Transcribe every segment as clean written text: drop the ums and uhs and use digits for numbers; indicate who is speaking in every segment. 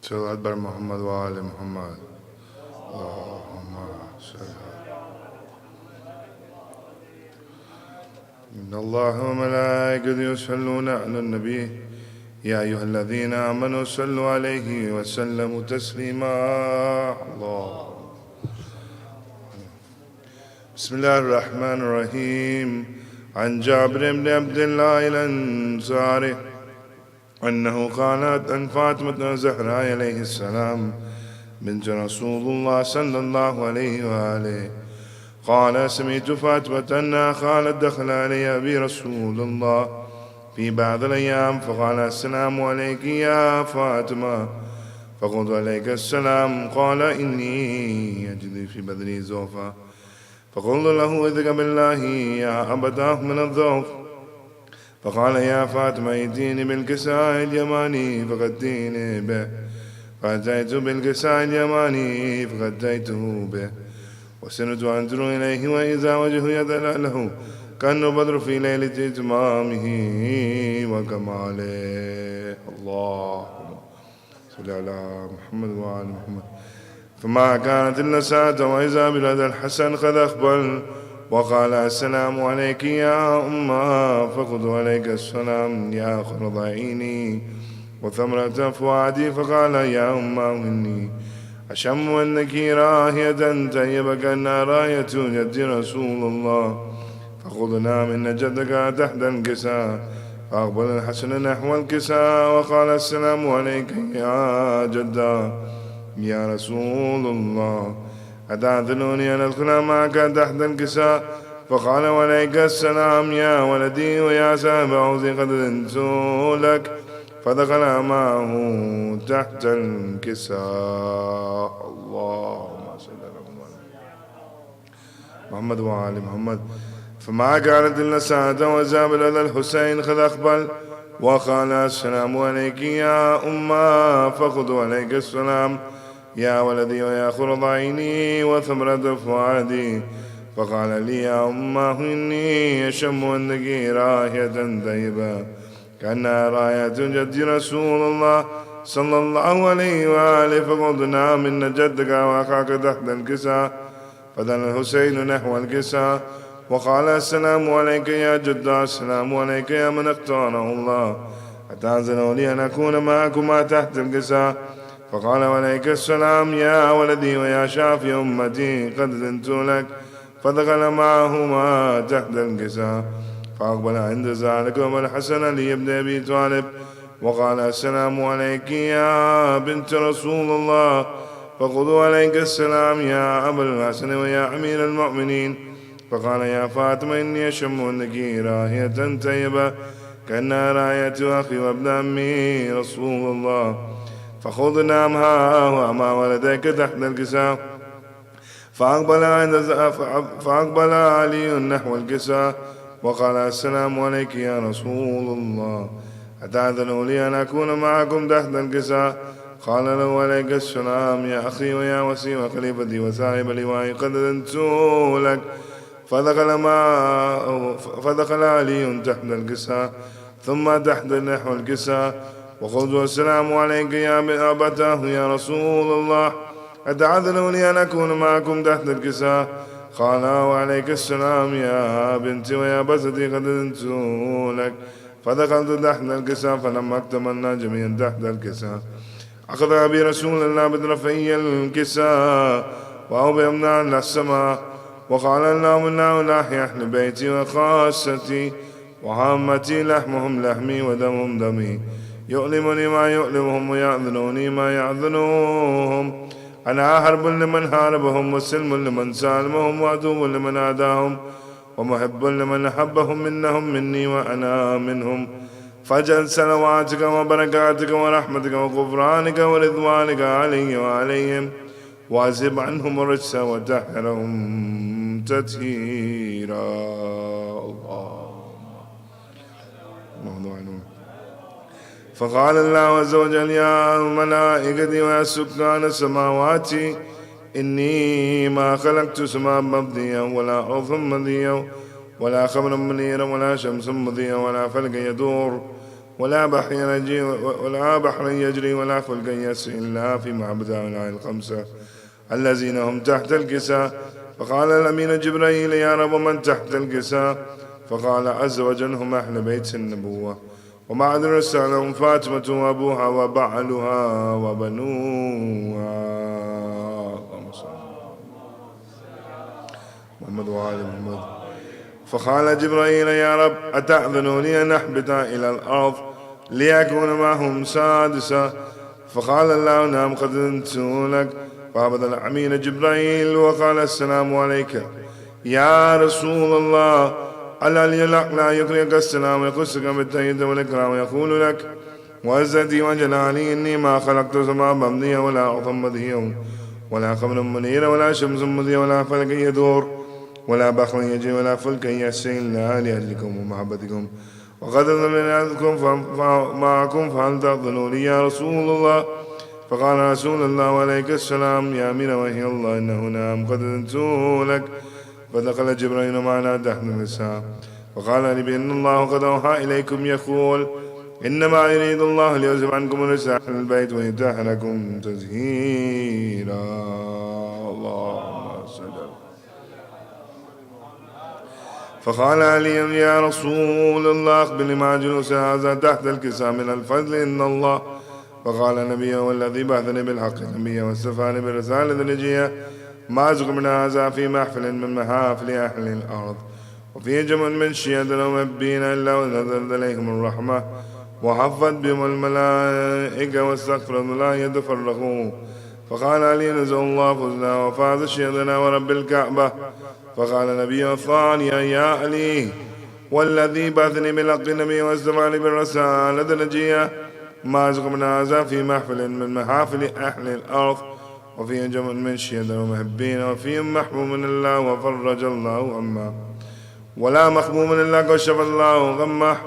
Speaker 1: صلى أكبر محمد وآل محمد. اللهم صل. إن الله وملائكته يصلون على النبي يا أيها الذين آمنوا صلوا عليه وسلموا تسليما. الله. بسم الله الرحمن الرحيم. عن جابر بن عبد الله الأنصاري أنه قالت عن فاطمة الزهراء عليه السلام بنت رسول الله صلى الله عليه وآله قال: سمعت فاطمة أنها قالت: دخل علي أبي رسول الله في بعض الأيام فقال: السلام عليك يا فاطمة. فقلت: عليك السلام. قال: إني أجد في بدني زوفا. فقلت له: اذك بالله يا أبتاه من الذوف. فقال: يا فاطمة ائتيني بالكساء اليماني فغديني به. فأتيت بالكساء اليماني فغديته به وسرت أنظر إليه وإذا وجهه يتلألأ كأنه بدر في ليلة إتمامه وكماله. اللهم صل على محمد وآل محمد. فما كانت إلا ساعة وإذا بلاد الحسن قد أقبل وقال: السلام عليك يا أمه. فقلت: عليك السلام يا خرض عيني وثمرة فؤادي. فقال: يا أمه إني أشم أنك راهية طيبة كأنها راية جد رسول الله. فقلت: نعم إن جدك تحت الكساء. فأقبل الحسن نحو الكساء وقال: السلام عليك يا جدا يا رسول الله. أتعذرني أن أدخل معك تحت الكساء؟ فقال: وعليك السلام يا ولدي ويا صاحب عوزي قد أذنت لك. فدخل معه تحت الكساء. اللهم صل على محمد وآل محمد. فما كانت إلا ساعة وزاب لدى الحسين قد أقبل وقال: السلام عليك يا أمه. فقلت: عليك السلام يا ولدي ويا خرض عيني وثمرة فؤادي. فقال لي: يا أمه إني أشم أنك راية طيبة كأنها راية جد رسول الله صلى الله عليه وآله. فقلت: نعم إن جدك وأخاك تحت الكساء. فدنا الحسين نحو الكساء وقال: السلام عليك يا جد. السلام عليك يا من اختاره الله. أتأذن لي أن أكون معكما تحت الكساء؟ فقال: وعليك السلام يا ولدي ويا شافي أمتي قد أذنت لك. فدخل معهما تحت الكساء. فأقبل عند ذلك الحسن علي بن أبي طالب وقال: السلام عليك يا بنت رسول الله. فقلت: عليك السلام يا أبا الحسن ويا أمير المؤمنين. فقال: يا فاطمة إني أشم أنك راهية طيبة كأنها راية أخي وابن أمي رسول الله. فخذنا وما ولديك تحت الكساء. فأقبل علي نحو الكساء وقال: السلام عليك يا رسول الله. أتأذن لي أن أكون معكم تحت الكساء؟ قال له: عليك السلام يا أخي ويا وسي وخليفتي وصاحب لوائي قد أذنت لك. فدخل علي تحت الكساء ثم تحت نحو الكساء وقلت: السلام عليك يا أبتاه يا رسول الله. أتعذر لي أن أكون معكم تحت الكساء؟ قال: وعليك السلام يا بنتي ويا بستي قد أذنت لك. فدخلت تحت الكساء فلما اكتملنا جميعا تحت الكساء أخذ أبي رسول الله بطرفي الكساء وأوبئنا على السماء وقال: اللهم إنه لاحي أهل بيتي وخاصتي وعامتي لحمهم لحمي ودمهم دمي يؤلمني ما يؤلمهم ويعذنوني ما يعذنوهم. أنا حرب لمن حاربهم وسلم لمن سالمهم وعدو لمن عاداهم ومحب لمن أحبهم منهم مني وأنا منهم. فاجعل صلواتك وبركاتك ورحمتك وغفرانك ورضوانك علي وعليهم واعزب عنهم الرجس وطهرهم تطهيرا. اللهم. فقال الله عز وجل: يا ملائكتي ويا سكان السماوات إني ما خلقت سماء مبديا ولا أرضا مضيا ولا خمرا منيرا ولا شمسا مضيا ولا فلك يدور ولا بحر يجري ولا فلك يسري إلا في معبد هؤلاء الخمسة الذين هم تحت الكساء. فقال الأمين جبريل: يا رب من تحت الكساء؟ فقال عز وجل: هم أهل بيت النبوة، وبعد الرسالة هم فاطمة وأبوها وبعلها وبنوها. اللهم صل محمد وآل محمد. فقال جبريل: يا رب أتأذن لي أن أحبط إلى الأرض ليكون معهم سادسا؟ فقال الله: نعم قد أذنت لك. فهبط الأمين جبريل وقال: السلام عليك يا رسول الله. العلي لا يقرئك السلام ويقصك بالتأييد والإكرام ويقول لك: وعزتي وجلالي إني ما خلقت سماء مبنية ولا أرضا مدهيا ولا قمرا منيرا ولا شمس مضيا ولا فلك يدور ولا بحر يجري ولا فلك يسير إلا لأجلكم ومحبتكم، وقد أذنكم معكم فهل تأذنوا لي يا رسول الله؟ فقال رسول الله عليك السلام: يا أمير وحي الله إنه نعم قد أذنت لك. فدخل جبريل معنا تحت النساء فقال لي بأن الله قد أوحى إليكم يقول: إنما يريد الله ليذهب عنكم الرجس أهل البيت ويطهركم تطهيرا. اللهم صل. فقال علي: يا رسول الله أخبرني ما جلوس هذا تحت الكساء من الفضل إن الله. فقال النبي: والذي بعثني بالحق نبيا واستفاني بالرسالة النجية ما ذكرنا هذا في محفل من محافل أهل الأرض وفي جمع من شيد ومبين إلا ونزلت عليهم الرحمة وحفت بهم الملائكة واستغفر الله يتفرقوا. فقال علي: نزل الله فزنا وفاز شيدنا ورب الكعبة. فقال النبي الثاني: يا علي والذي بعثني بالحق نبيا واستفاني بالرسالة النجية ما ذكرنا هذا في محفل من محافل أهل الأرض وفيهم جمع من شيد ومحبين وفيهم محبوب من الله وفرج الله عما ولا مخبوب من الله كشف الله غمه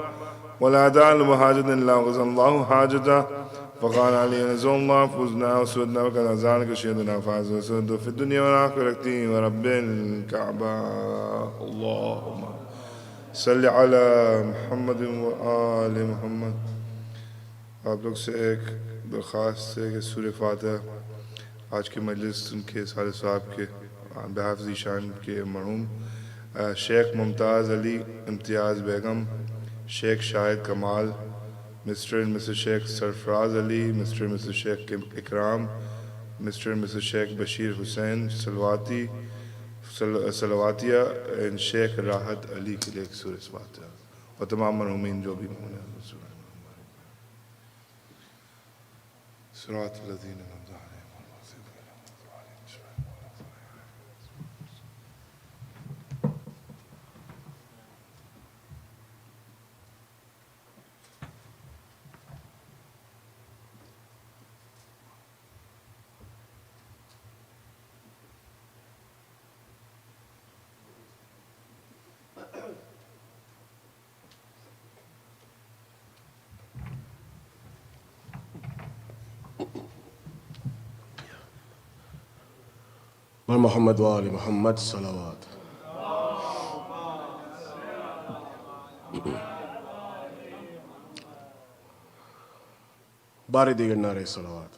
Speaker 1: ولا تعلم حاجة إلا وقضى الله حاجته. فقال علي: نزل الله فزنا وسودنا وكذا ذلك شهدنا فاز وسود في الدنيا والآخرة ورب الكعبة. اللهم صل على محمد وآل محمد. आप लोग से एक दरख्वास्त है कि सूरह फातिहा आज की मजलिस उनके सारे साहब के बेहाफ़ ज़ीशान के मरहूम शेख मुमताज़ अली इम्तियाज़ बेगम, Sheikh Shahid Kamal, Mr and Mrs Sheikh Sarfaraz Ali, Mr and Mrs Sheikh Ikram, Mr and Mrs Sheikh Bashir Hussain Salwatia and Sheikh Rahat Ali के लिए एक सूरह फातिहा और तमाम मरहूमीन जो भी होने صراط الذين أنعمت عليهم غير المغضوب عليهم ولا
Speaker 2: محمد وآل محمد صلوات. بارے دیگر نعرے صلوات.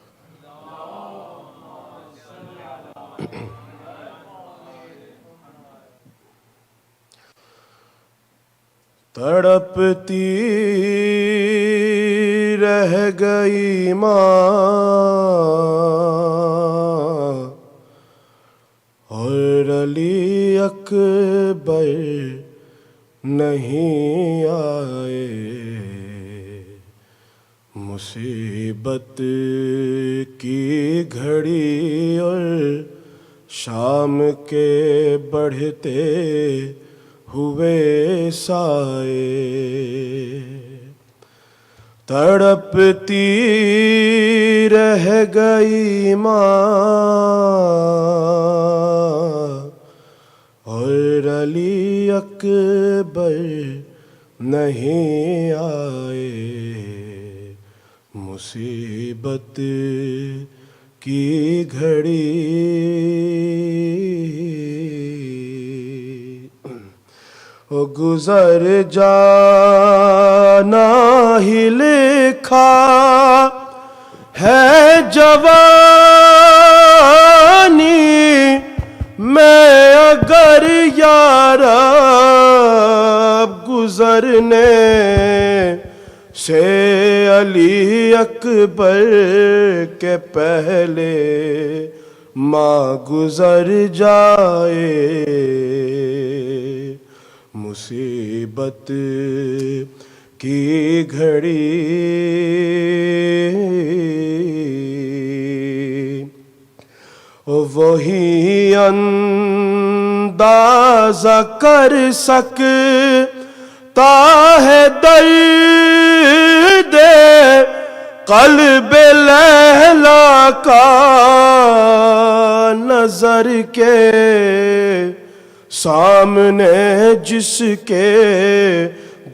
Speaker 2: تڑپتی رہ گئی ماں اور علی اکبر نہیں آئے، مصیبت کی گھڑی اور شام کے بڑھتے ہوئے سائے، تڑپتی رہ گئی ماں اور علی اکبر نہیں آئے، مصیبت کی گھڑی ओ गुजर जाना ही लिखा है जवानी मैं अगर यारा गुजरने से अली अकबर के पहले माँ गुजर जाए मुसीबत की घड़ी वही अंदाजा कर सकता है दर्द क़ल्ब लैला का नजर के सामने जिसके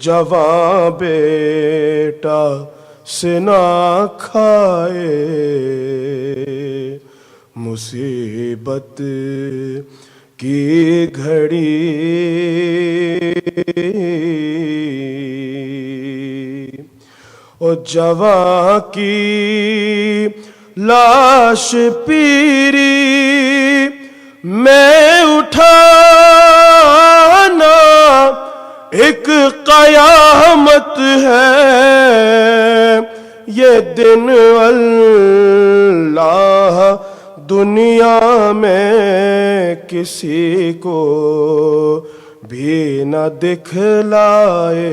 Speaker 2: जवां बेटा से ना खाए मुसीबत की घड़ी ओ जवां की लाश पीरी मैं उठाना एक कयामत है ये दिन अल्लाह दुनिया में किसी को भी न दिखलाए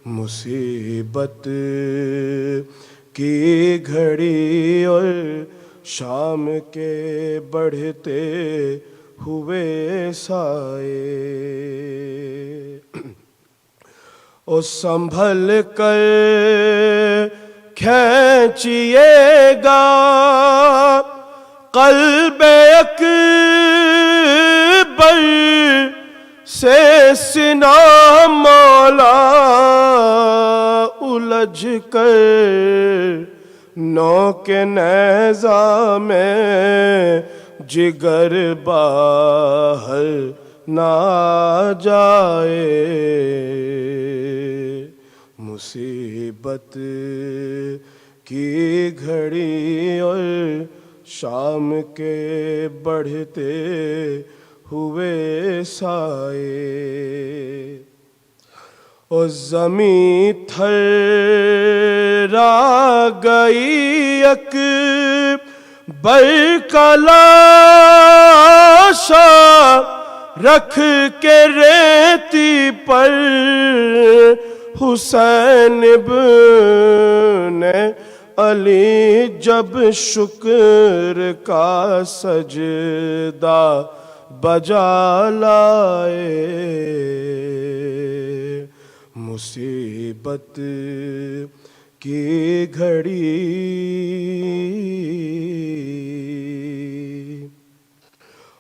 Speaker 2: मुसीबत की घड़ी और शाम के बढ़ते हुए साए ओ संभल कर खींचिएगा क़ल्ब अकबर से सिना मौला उलझ कर नौ के नेज़ा में जिगर बाहर ना जाए मुसीबत की घड़ी और शाम के बढ़ते हुए साए ओ ज़मीं थर्रा गई अकबर का लाशा रख के रेती पर हुसैन इब्ने अली जब शुक्र का सजदा बजा लाए मुसीबत की घड़ी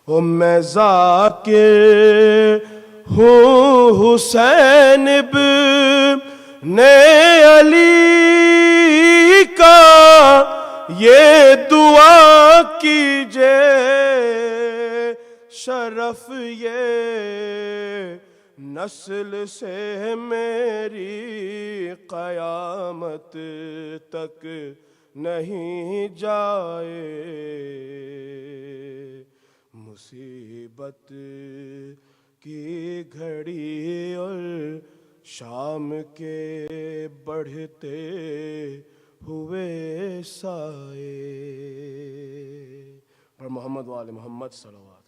Speaker 2: ओ मैं ज़ाकिर हूँ हुसैन इब्ने अली का ये दुआ कीजिए शरफ ये नस्ल से मेरी क़यामत तक नहीं जाए मुसीबत की घड़ी और शाम के बढ़ते हुए साए पर मोहम्मद वाले मोहम्मद सल्लल्लाहु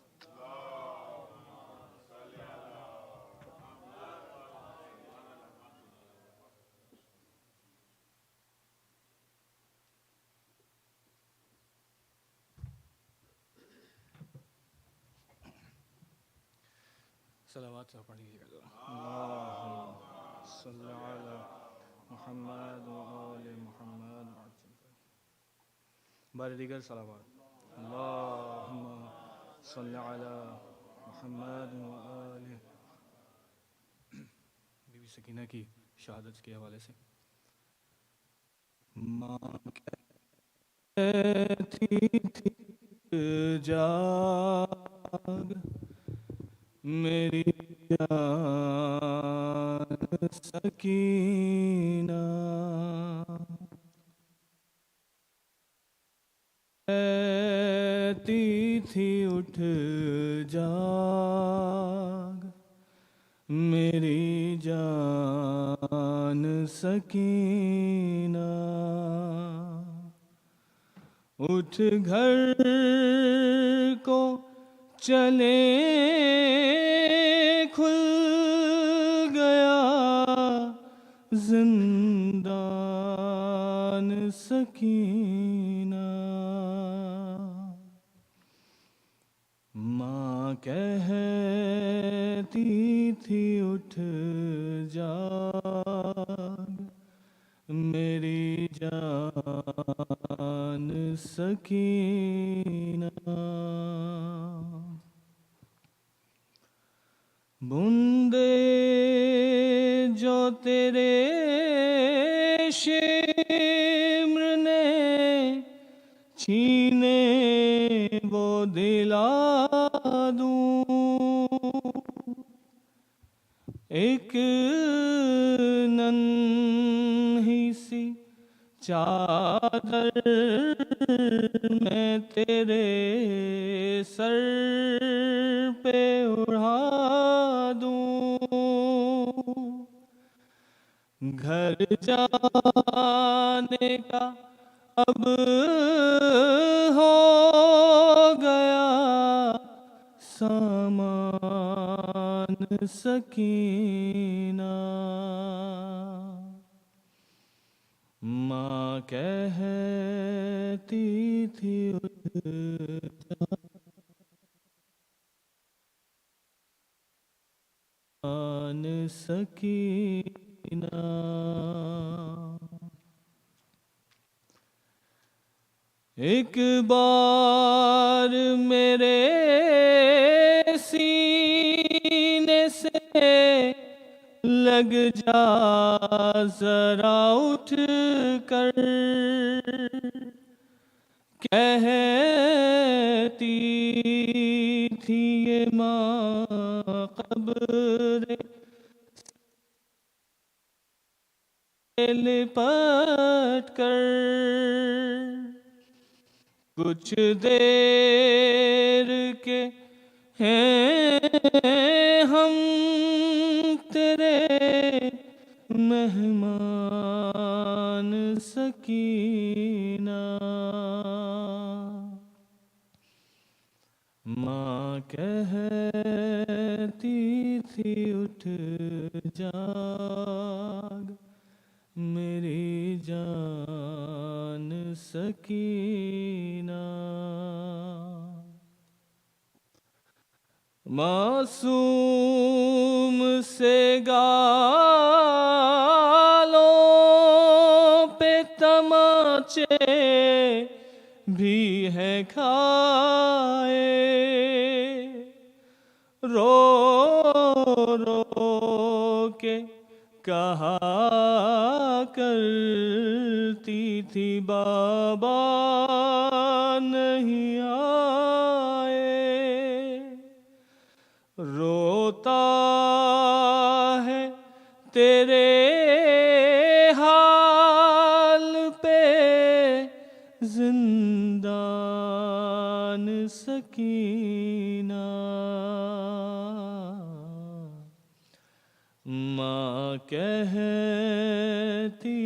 Speaker 3: सलावत पढ़ लीजिएगा सल्लल्लाहु अलैहि मुहम्मद व आले मुहम्मद बारे दीगर सलावत अल्लाहुम्मा सल्लि अला मुहम्मद व आले बीबी सकीना की शहादत के हवाले से माँ कहती थी जाग मेरी जान सकीना कहती थी उठ जाग, मेरी जान सकीना उठ घर को चले, खुल गया जिंदान सकीना। माँ कहती थी उठ जाग, मेरी जान सकीना। बूंदे जो तेरे शिम्र ने छीने वो दिला दूं, एक नन्ही सी चादर मैं तेरे सर पे उड़ा दूं, घर जाने का अब हो गया सामान सकीना। माँ कहती थी उठ जान सकीना। एक बार मेरे सीने से लग जा जरा उठ कर, कहती थी ये माँ कब्र लिपट कर, कुछ देर के हैं हम तेरे मेहमान सकीना। माँ कहती थी उठ जाग, मेरी जान सकीना। मासूम से गालों पे तमाचे भी है खाए, रो रो के कहा करती थी बाबा नहीं आए, रोता है तेरे हाल पे जिंदान सकीना। माँ कहती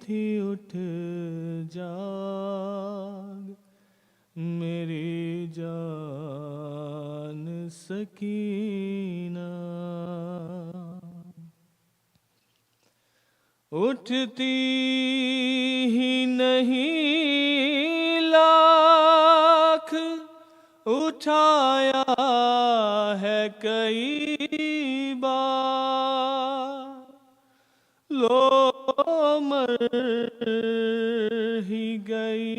Speaker 3: थी उठ जाग, मेरी जान सकीना। उठती ही नहीं लाख उठाया है कई बार, लो मर ही गई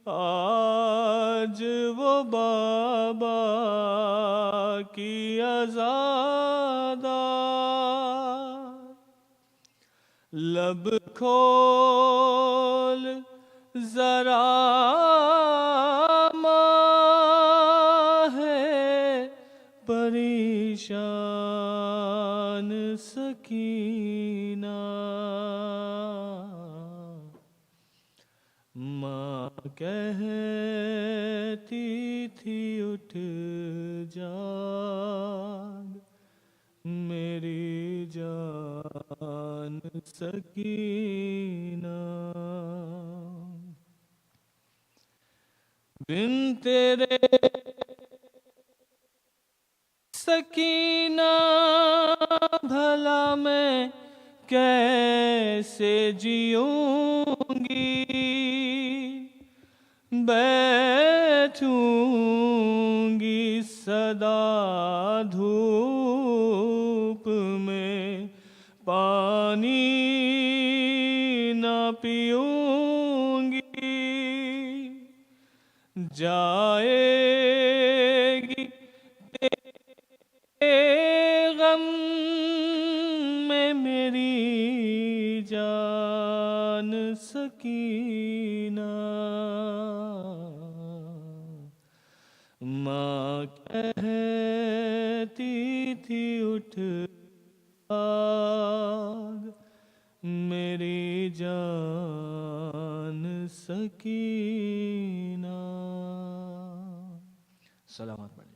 Speaker 3: आज वो बाबा की आज़ादा। लब खोल जरा माँ है परी शान सकीना। माँ कहती थी उठ जाग मेरी जान सकीना। बिन तेरे सकीना भला मैं कैसे जीऊंगी। बैठूंगी सदा धूप में पानी ना पीऊंगी। जाएगी गम में मेरी जान सकीना। माँ कहती थी उठ जाग मेरी जान सकीना। सलामत पढ़िए।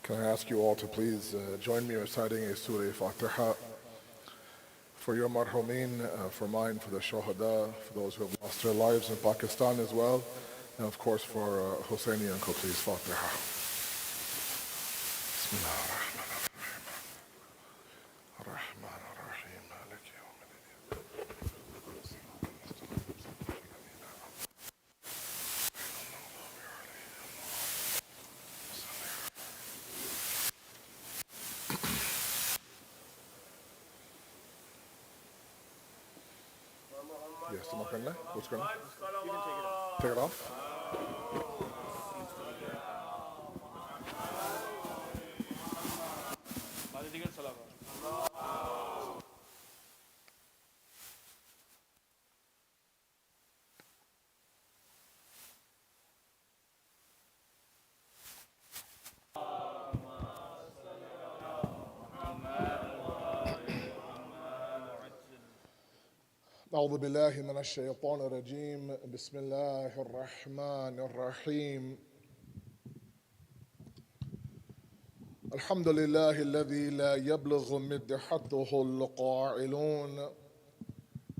Speaker 4: Can I ask you all to please join me reciting a Surah Fatiha for your marhumin, for mine, for the Shohada, for those who have lost their lives in Pakistan as well, and of course for Husseini uncle, please, Fatiha. Bismillah ar-Rahman ar-Rahim, Maliki yawm Yes, what's going on? You can take it off. Take it off? أعوذ بالله من الشيطان الرجيم بسم الله الرحمن الرحيم الحمد لله الذي لا يبلغ مدحته القائلون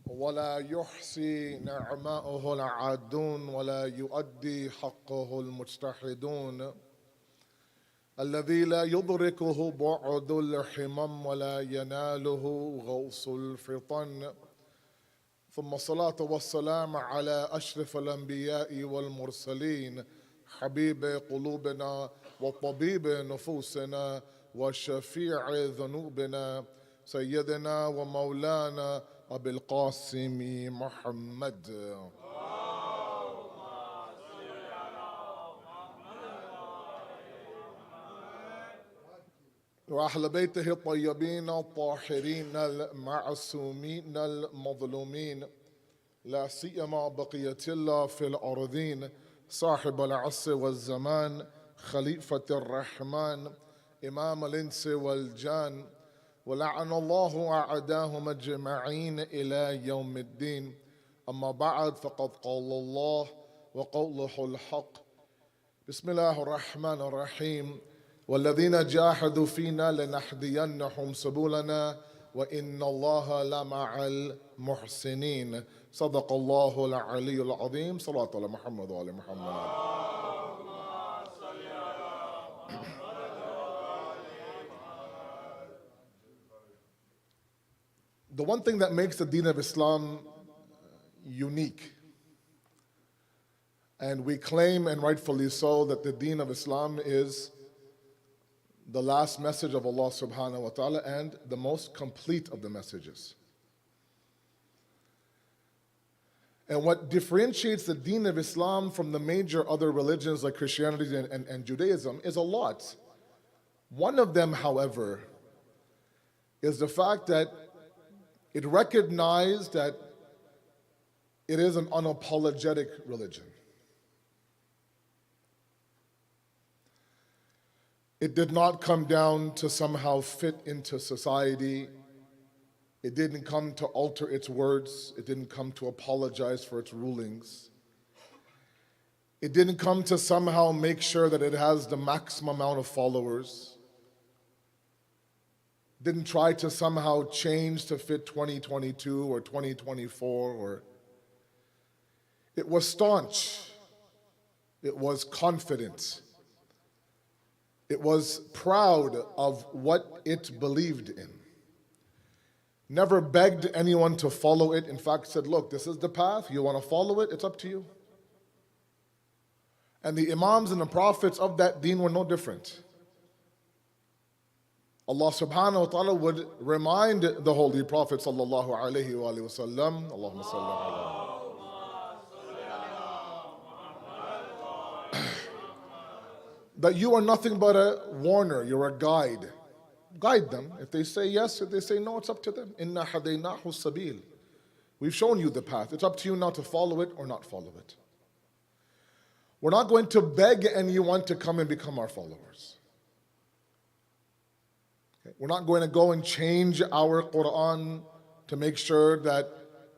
Speaker 4: ولا يحصي نعماءه العادون ولا يؤدي حقه المجتهدون الذي لا يدركه بعد الحمم ولا يناله غوص الفطن ثم الصلاة والسلام على أشرف الأنبياء والمرسلين حبيب قلوبنا وطبيب نفوسنا وشفيع ذنوبنا سيدنا ومولانا أبي القاسم محمد. وأهل بيته الطيبين الطاهرين المعصومين المظلومين لا سيما بقية الله في الأرضين صاحب العصر والزمان خليفة الرحمن إمام الإنس والجان ولعن الله أعداهم أجمعين إلى يوم الدين أما بعد فقد قال الله وقوله الحق بسم الله الرحمن الرحيم والذين جاهدوا فينا لنهدينهم سبلنا وإن الله لمع المحسنين صدق الله العلي العظيم صلاة على محمد وآل محمد. The one thing that makes the Deen of Islam unique, and we claim, and rightfully so, that the Deen of Islam is the last message of Allah subhanahu wa ta'ala and the most complete of the messages. And what differentiates the Deen of Islam from the major other religions like Christianity and Judaism is a lot. One of them, however, is the fact that it recognized that it is an unapologetic religion. It did not come down to somehow fit into society. It didn't come to alter its words. It didn't come to apologize for its rulings. It didn't come to somehow make sure that it has the maximum amount of followers. Didn't try to somehow change to fit 2022 or 2024 it was staunch. It was confident. It was proud of what it believed in. Never begged anyone to follow it. In fact, said, look, this is the path. You want to follow it? It's up to you. And the Imams and the Prophets of that deen were no different. Allah subhanahu wa ta'ala would remind the Holy Prophet sallallahu alayhi wa sallam, Allahumma salli ala that you are nothing but a warner, you're a guide. Guide them. If they say yes, if they say no, it's up to them. Inna hadaynahu sabil. We've shown you the path. It's up to you now to follow it or not follow it. We're not going to beg anyone to come and become our followers. Okay? We're not going to go and change our Quran to make sure that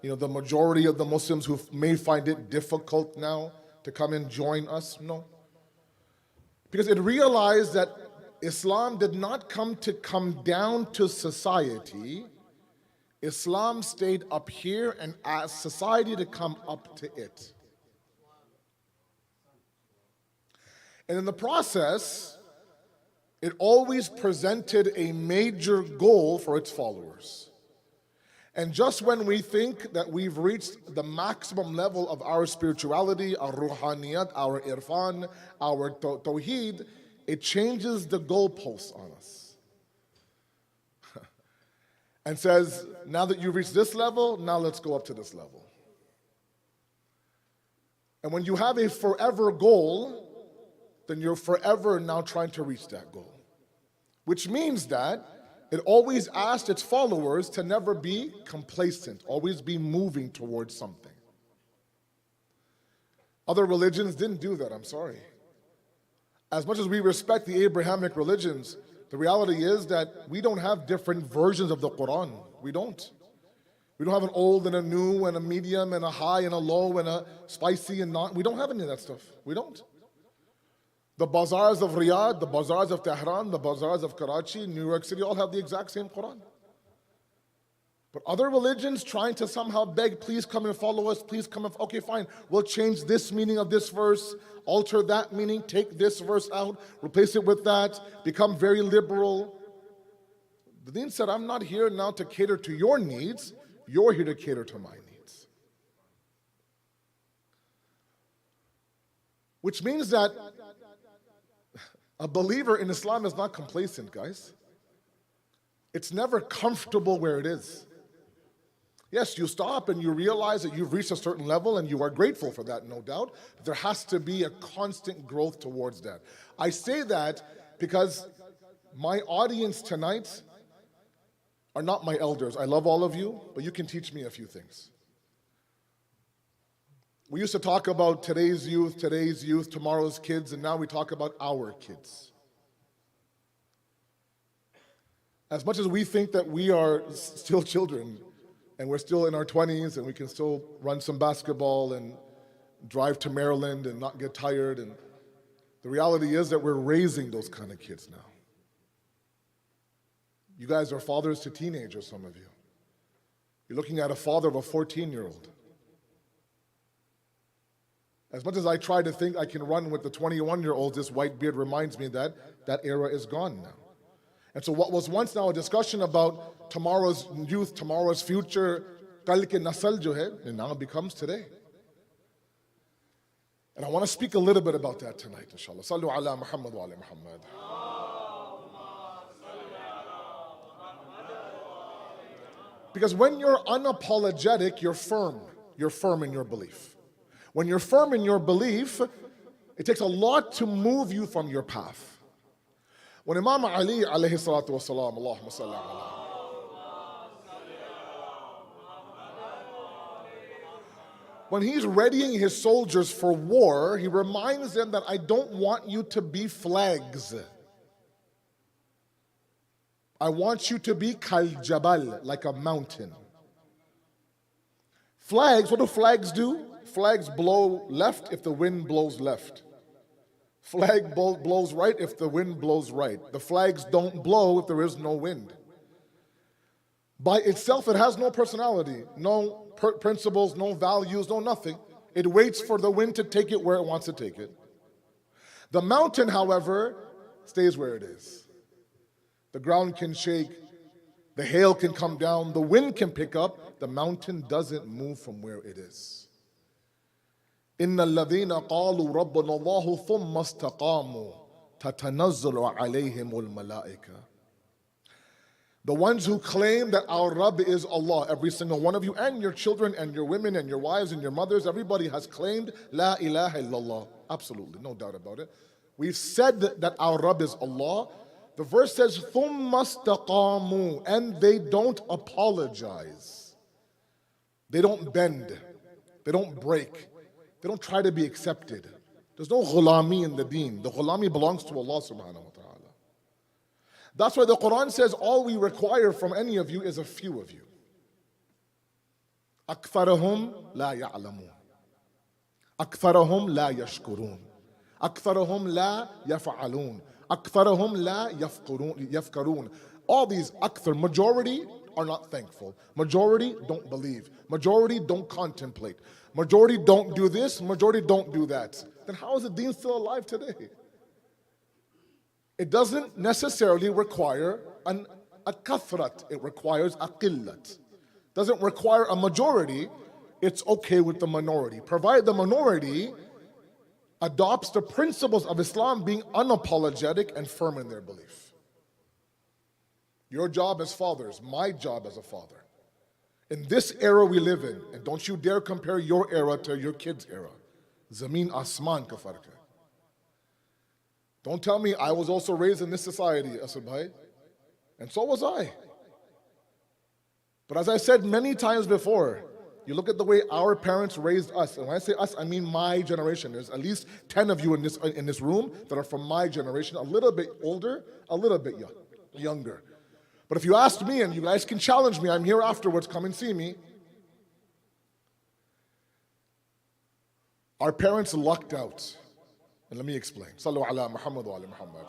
Speaker 4: the majority of the Muslims who may find it difficult now to come and join us. No. Because it realized that Islam did not come down to society. Islam stayed up here and asked society to come up to it. And in the process, it always presented a major goal for its followers. And just when we think that we've reached the maximum level of our spirituality, our ruhaniyat, our irfan, our tawheed, it changes the goalposts on us. And says, now that you've reached this level, now let's go up to this level. And when you have a forever goal, then you're forever now trying to reach that goal. Which means that it always asked its followers to never be complacent, always be moving towards something. Other religions didn't do that, I'm sorry. As much as we respect the Abrahamic religions, the reality is that we don't have different versions of the Quran. We don't. We don't have an old and a new and a medium and a high and a low and a spicy and not. We don't have any of that stuff. We don't. The bazaars of Riyadh, the bazaars of Tehran, the bazaars of Karachi, New York City all have the exact same Quran. But other religions trying to somehow beg, please come and follow us, please come and, okay, fine, we'll change this meaning of this verse, alter that meaning, take this verse out, replace it with that, become very liberal. The Deen said, I'm not here now to cater to your needs, you're here to cater to my needs. Which means that a believer in Islam is not complacent, guys. It's never comfortable where it is. Yes, you stop and you realize that you've reached a certain level and you are grateful for that, no doubt. But there has to be a constant growth towards that. I say that because my audience tonight are not my elders. I love all of you, but you can teach me a few things. We used to talk about today's youth, tomorrow's kids, and now we talk about our kids. As much as we think that we are still children and we're still in our 20s and we can still run some basketball and drive to Maryland and not get tired, and the reality is that we're raising those kind of kids now. You guys are fathers to teenagers, some of you. You're looking at a father of a 14-year-old. As much as I try to think I can run with the 21-year-olds, this white beard reminds me that that era is gone now. And so what was once now a discussion about tomorrow's youth, tomorrow's future, kal ke nasal jo hai, it now becomes today. And I want to speak a little bit about that tonight, inshallah. Sallu ala Muhammad wa ala Muhammad. Because when you're unapologetic, you're firm. You're firm in your belief. When you're firm in your belief, it takes a lot to move you from your path. When Imam Ali alayhi salatu wasalam, Allahumma salli ala, when he's readying his soldiers for war, he reminds them that I don't want you to be flags. I want you to be kal jabal, like a mountain. Flags, what do flags do? Flags blow left if the wind blows left. Flag blows right if the wind blows right. The flags don't blow if there is no wind. By itself, it has no personality, no principles, no values, no nothing. It waits for the wind to take it where it wants to take it. The mountain, however, stays where it is. The ground can shake, the hail can come down, the wind can pick up, the mountain doesn't move from where it is. إن الذين قالوا ربنا الله ثم استقاموا تتنزل عليهم الملائكة. The ones who claim that our Rabb is Allah, every single one of you, and your children and your women and your wives and your mothers, everybody has claimed La ilaha illallah. Absolutely, no doubt about it. We've said that our Rabb is Allah. The verse says, ثُمَّ اسْتَقَامُوا, and they don't apologize. They don't bend. They don't break. They don't try to be accepted. There's no ghulami in the deen. The ghulami belongs to Allah subhanahu wa ta'ala. That's why the Quran says all we require from any of you is a few of you. أَكْثَرَهُمْ لَا يَعْلَمُونَ أَكْثَرَهُمْ لَا يَشْكُرُونَ أَكْثَرَهُمْ لَا يَفْعَلُونَ أَكْثَرَهُمْ لَا يَفْكَرُونَ. All these akthar, majority, are not thankful. Majority don't believe. Majority don't contemplate. Majority don't do this, majority don't do that. Then how is the deen still alive today? It doesn't necessarily require a kathrat. It requires a qillat. Doesn't require a majority. It's okay with the minority, provided the minority adopts the principles of Islam, being unapologetic and firm in their belief. Your job as fathers, my job as a father, in this era we live in, and don't you dare compare your era to your kids' era. Zameen asman ka fark hai. Don't tell me I was also raised in this society, Asad bhai. And so was I. But as I said many times before, you look at the way our parents raised us, and when I say us, I mean my generation. There's at least 10 of you in this room that are from my generation, a little bit older, a little bit younger. But if you asked me, and you guys can challenge me, I'm here afterwards, come and see me. Our parents lucked out. And let me explain. Sallu ala Muhammad wa ala Muhammad.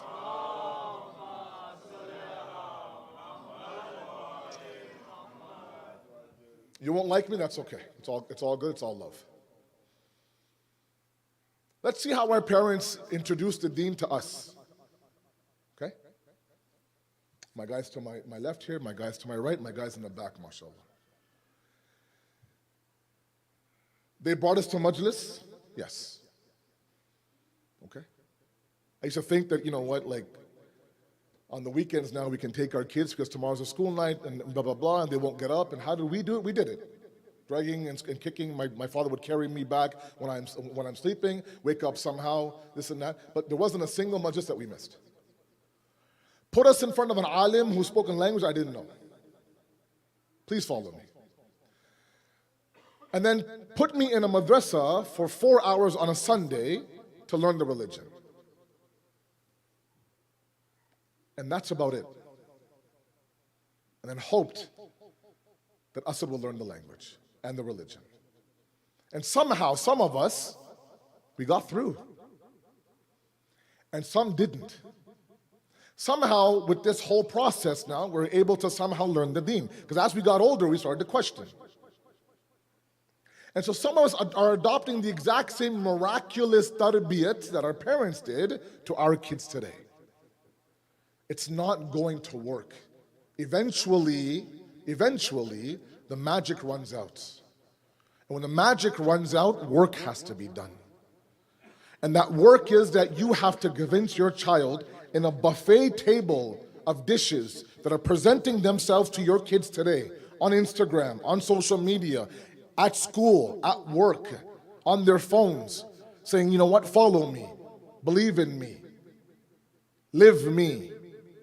Speaker 4: You won't like me, that's okay. It's all good, it's all love. Let's see how our parents introduced the deen to us. Okay? My guys to my left here, my guys to my right, my guys in the back, mashallah. They brought us to Majlis? Yes. Okay? I used to think that, you know what, like, on the weekends now we can take our kids because tomorrow's a school night and blah, blah, blah, and they won't get up. And how did we do it? We did it. Dragging and kicking. My father would carry me back when I'm sleeping, wake up somehow, this and that. But there wasn't a single majlis that we missed. Put us in front of an alim who spoke a language I didn't know. Please follow me. And then put me in a madrasa for 4 hours on a Sunday to learn the religion. And that's about it. And then hoped that Asad will learn the language and the religion. And somehow, some of us, we got through. And some didn't. Somehow, with this whole process now, we're able to somehow learn the deen. Because as we got older, we started to question. And so some of us are adopting the exact same miraculous tarbiyat that our parents did to our kids today. It's not going to work. Eventually, the magic runs out. And when the magic runs out, work has to be done. And that work is that you have to convince your child in a buffet table of dishes that are presenting themselves to your kids today on Instagram, on social media, at school, at work, on their phones, saying, you know what, follow me, believe in me, live me,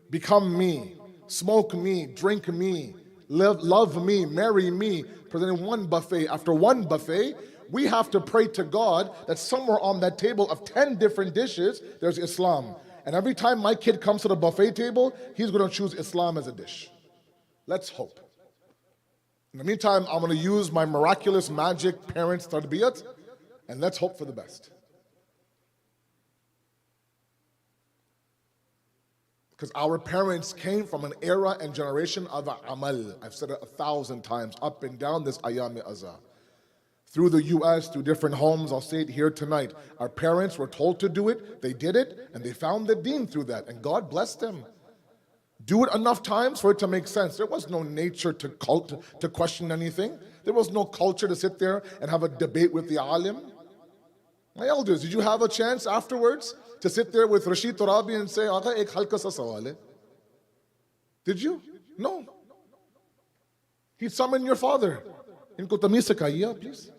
Speaker 4: become me, smoke me, drink me, love me, marry me, presenting one buffet after one buffet. We have to pray to God that somewhere on that table of 10 different dishes, there's Islam. And every time my kid comes to the buffet table, he's going to choose Islam as a dish. Let's hope. In the meantime, I'm going to use my miraculous magic parents' tarbiyat, and let's hope for the best. Because our parents came from an era and generation of amal. I've said it 1,000 times, up and down this ayam-e-azah. Through the US, through different homes, I'll say it here tonight. Our parents were told to do it, they did it, and they found the deen through that, and God blessed them. Do it enough times for it to make sense. There was no nature to question anything. There was no culture to sit there and have a debate with the alim. My elders, did you have a chance afterwards to sit there with Rashid Torabi and say, Aga, ek halka sa sawal hai? Did you? No. He'd summon your father. Inko tamiz sikaiye, please.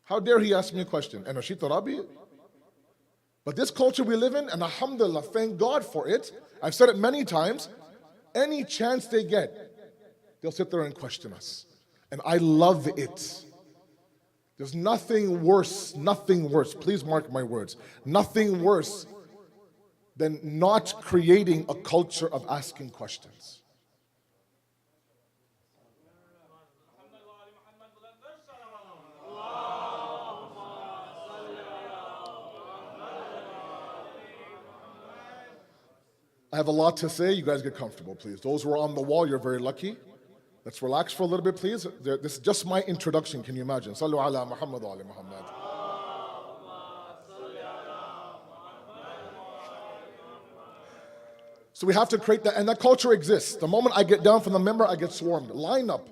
Speaker 4: How dare he ask me a question? And Rashid Torabi? But this culture we live in, and alhamdulillah, thank God for it. I've said it many times. Any chance they get, they'll sit there and question us. And I love it. There's nothing worse, please mark my words, nothing worse than not creating a culture of asking questions. I have a lot to say. You guys get comfortable, please. Those who are on the wall, you're very lucky. Let's relax for a little bit, please. This is just my introduction. Can you imagine? Sallu ala Muhammad wa ali Muhammad. So we have to create that, and that culture exists. The moment I get down from the member, I get swarmed. Line up.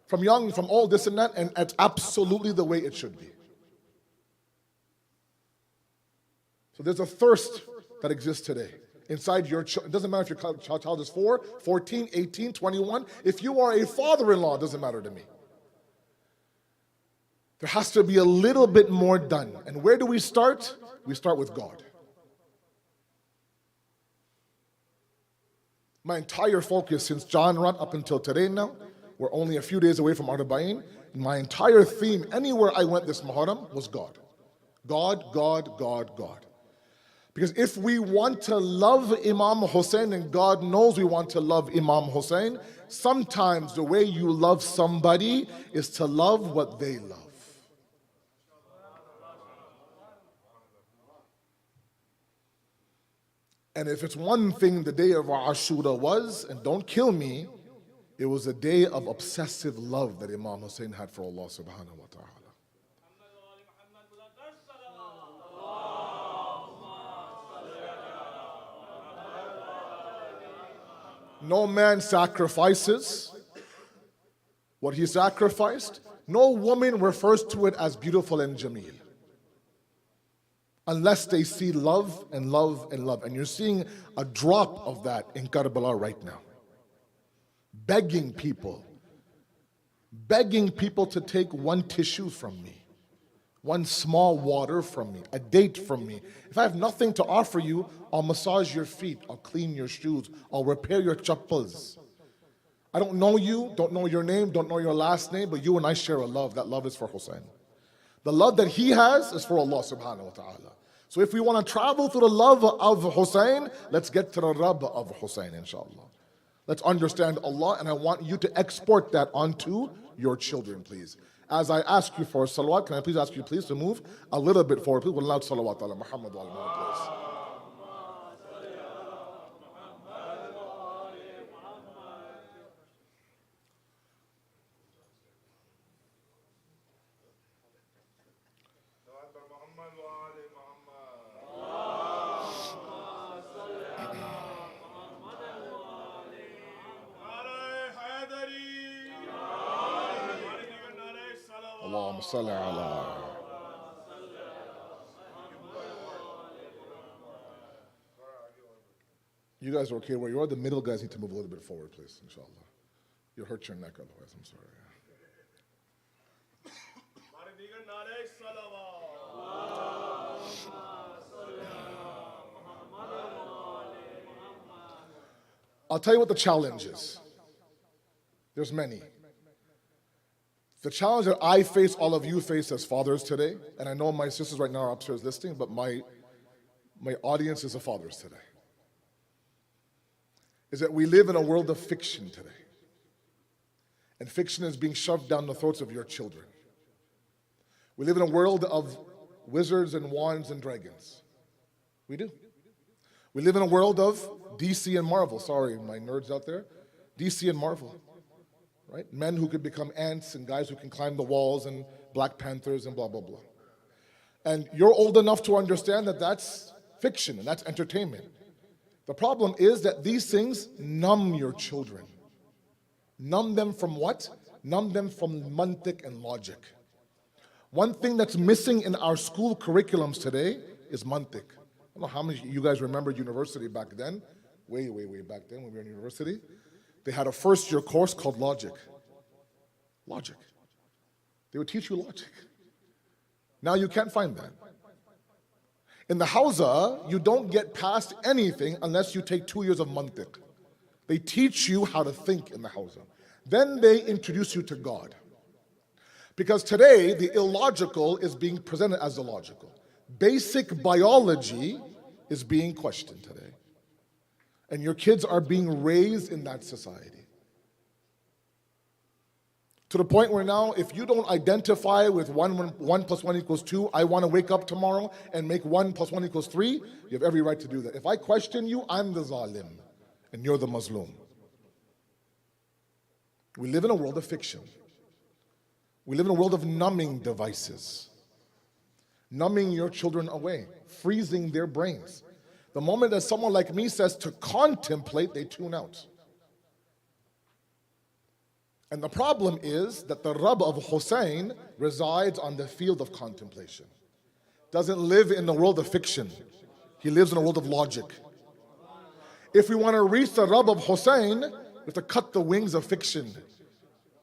Speaker 4: From young, from old, this and that, and it's absolutely the way it should be. So there's a thirst that exists today. Inside your child, it doesn't matter if your child is 4, 14, 18, 21. If you are a father-in-law, it doesn't matter to me. There has to be a little bit more done. And where do we start? We start with God. My entire focus since John Rut up until today now, we're only a few days away from Arba'in. My entire theme, anywhere I went this Muharram, was God. God, God, God, God. Because if we want to love Imam Hussein, and God knows we want to love Imam Hussein, sometimes the way you love somebody is to love what they love. And if it's one thing the day of Ashura was, and don't kill me, it was a day of obsessive love that Imam Hussein had for Allah subhanahu wa ta'ala. No man sacrifices what he sacrificed. No woman refers to it as beautiful and jameel. Unless they see love and love and love. And you're seeing a drop of that in Karbala right now. Begging people to take one tissue from me. one small water from me, a date from me. If I have nothing to offer you, I'll massage your feet, I'll clean your shoes, I'll repair your chappals. I don't know you, don't know your name, don't know your last name, but you and I share a love. That love is for Hussein. The love that he has is for Allah subhanahu wa ta'ala. So if we want to travel through the love of Hussein, let's get to the Rabb of Hussein, inshallah. Let's understand Allah, and I want you to export that onto your children, please. As I ask you for salawat, can I please ask you please to move a little bit forward? Please, with loud salawat ala Muhammad wa ala Muhammad, please. Allahumma salli ala. You guys are okay where you are. The middle guys need to move a little bit forward, please, inshallah. You'll hurt your neck otherwise, I'm sorry. I'll tell you what the challenge is. There's many. The challenge that I face, all of you face as fathers today, and I know my sisters right now are upstairs listening, but my audience is the fathers today, is that we live in a world of fiction today. And fiction is being shoved down the throats of your children. We live in a world of wizards and wands and dragons. We do. We live in a world of DC and Marvel. Sorry, my nerds out there. DC and Marvel. Right? Men who could become ants and guys who can climb the walls and Black Panthers and blah, blah, blah. And you're old enough to understand that that's fiction and that's entertainment. The problem is that these things numb your children. Numb them from what? Numb them from mantiq and logic. One thing that's missing in our school curriculums today is mantiq. I don't know how many of you guys remember university back then. Way back then when we were in university. They had a first-year course called logic. Logic. They would teach you logic. Now you can't find that. In the Hausa, you don't get past anything unless you take 2 years of mantiq. They teach you how to think in the Hausa. Then they introduce you to God. Because today, the illogical is being presented as the logical. Basic biology is being questioned today. And your kids are being raised in that society. To the point where now, if you don't identify with 1 plus 1 equals 2, I want to wake up tomorrow and make 1 plus 1 equals 3, you have every right to do that. If I question you, I'm the zalim, and you're the mazlum. We live in a world of fiction. We live in a world of numbing devices. Numbing your children away, freezing their brains. The moment that someone like me says to contemplate, they tune out. And the problem is that the Rabb of Hussein resides on the field of contemplation. Doesn't live in the world of fiction. He lives in a world of logic. If we want to reach the Rabb of Hussein, we have to cut the wings of fiction.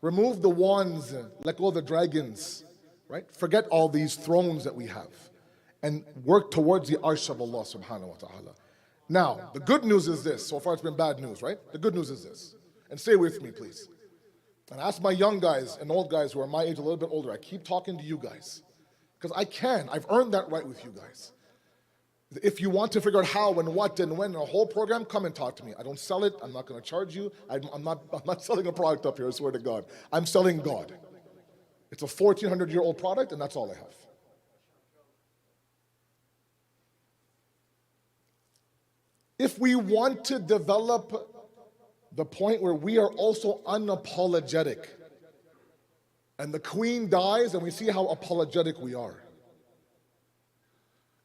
Speaker 4: Remove the wands, let go of the dragons, right? Forget all these thrones that we have. And work towards the arsh of Allah subhanahu wa ta'ala. Now, the good news is this. So far it's been bad news, right? The good news is this. And stay with me, please. And ask my young guys and old guys who are my age, a little bit older. I keep talking to you guys. Because I can. I've earned that right with you guys. If you want to figure out how and what and when, a whole program, come and talk to me. I don't sell it. I'm not going to charge you. I'm not selling a product up here, I swear to God. I'm selling God. It's a 1,400-year-old product, and that's all I have. If we want to develop the point where we are also unapologetic, and the queen dies and we see how apologetic we are,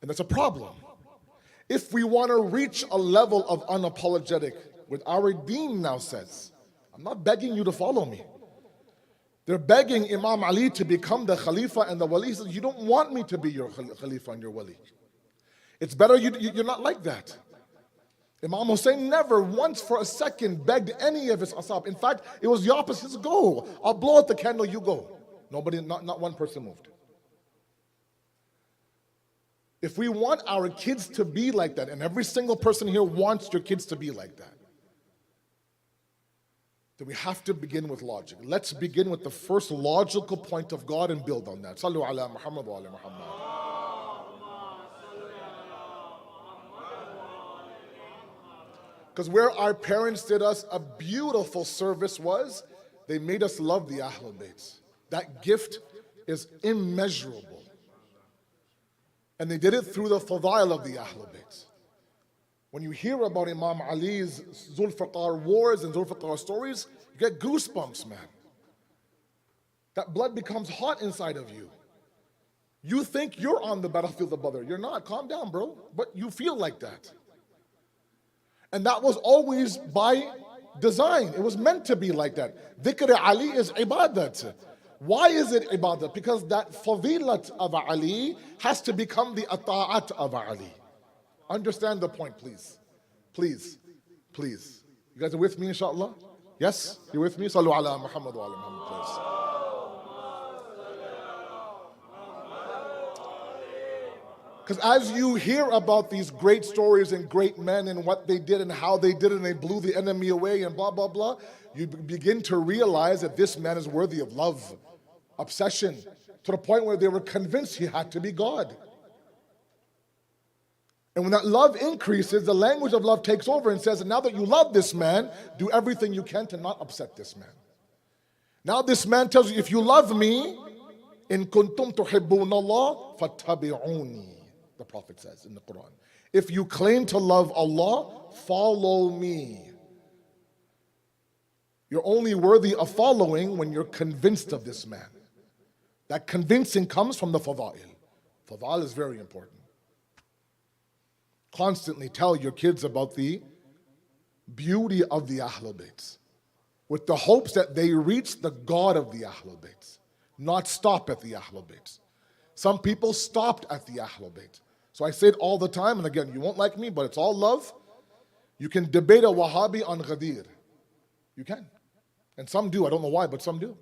Speaker 4: and that's a problem. If we want to reach a level of unapologetic, what our deen now says, I'm not begging you to follow me. They're begging Imam Ali to become the Khalifa and the Wali. He says, you don't want me to be your Khalifa and your Wali. It's better you're not like that. Imam Hussein never once for a second begged any of his ashab. In fact, it was the opposite. He said, go, I'll blow out the candle, you go. Nobody, not one person moved. If we want our kids to be like that, and every single person here wants your kids to be like that, then we have to begin with logic. Let's begin with the first logical point of God and build on that. Sallu ala Muhammad wa ala Muhammad. Because where our parents did us a beautiful service was, they made us love the Ahlul Bayt. That gift is immeasurable. And they did it through the fadail of the Ahlul Bayt. When you hear about Imam Ali's Zulfiqar wars and Zulfiqar stories, you get goosebumps, man. That blood becomes hot inside of you. You think you're on the battlefield of Badr. You're not. Calm down, bro. But you feel like that. And that was always by design. It was meant to be like that. Dhikr Ali is ibadat. Why is it ibadat? Because that fadilat of Ali has to become the ata'at of Ali. Understand the point, please. Please. Please. You guys are with me, inshallah? Yes? You're with me? Sallu ala Muhammad wa ala Muhammad, please. Because as you hear about these great stories and great men and what they did and how they did it and they blew the enemy away and blah, blah, blah, you begin to realize that this man is worthy of love, obsession, to the point where they were convinced he had to be God. And when that love increases, the language of love takes over and says, now that you love this man, do everything you can to not upset this man. Now this man tells you, if you love me, in kuntum tuhibbuna Allah, fattabi'uni. The Prophet says in the Quran. If you claim to love Allah, follow me. You're only worthy of following when you're convinced of this man. That convincing comes from the fada'il. Fada'il is very important. Constantly tell your kids about the beauty of the Ahlul Bayt, with the hopes that they reach the God of the Ahlul Bayt, not stop at the Ahlul Bayt. Some people stopped at the Ahlul Bayt. So I say it all the time, and again, you won't like me, but it's all love. You can debate a Wahhabi on Ghadir. You can. And some do, I don't know why, but some do.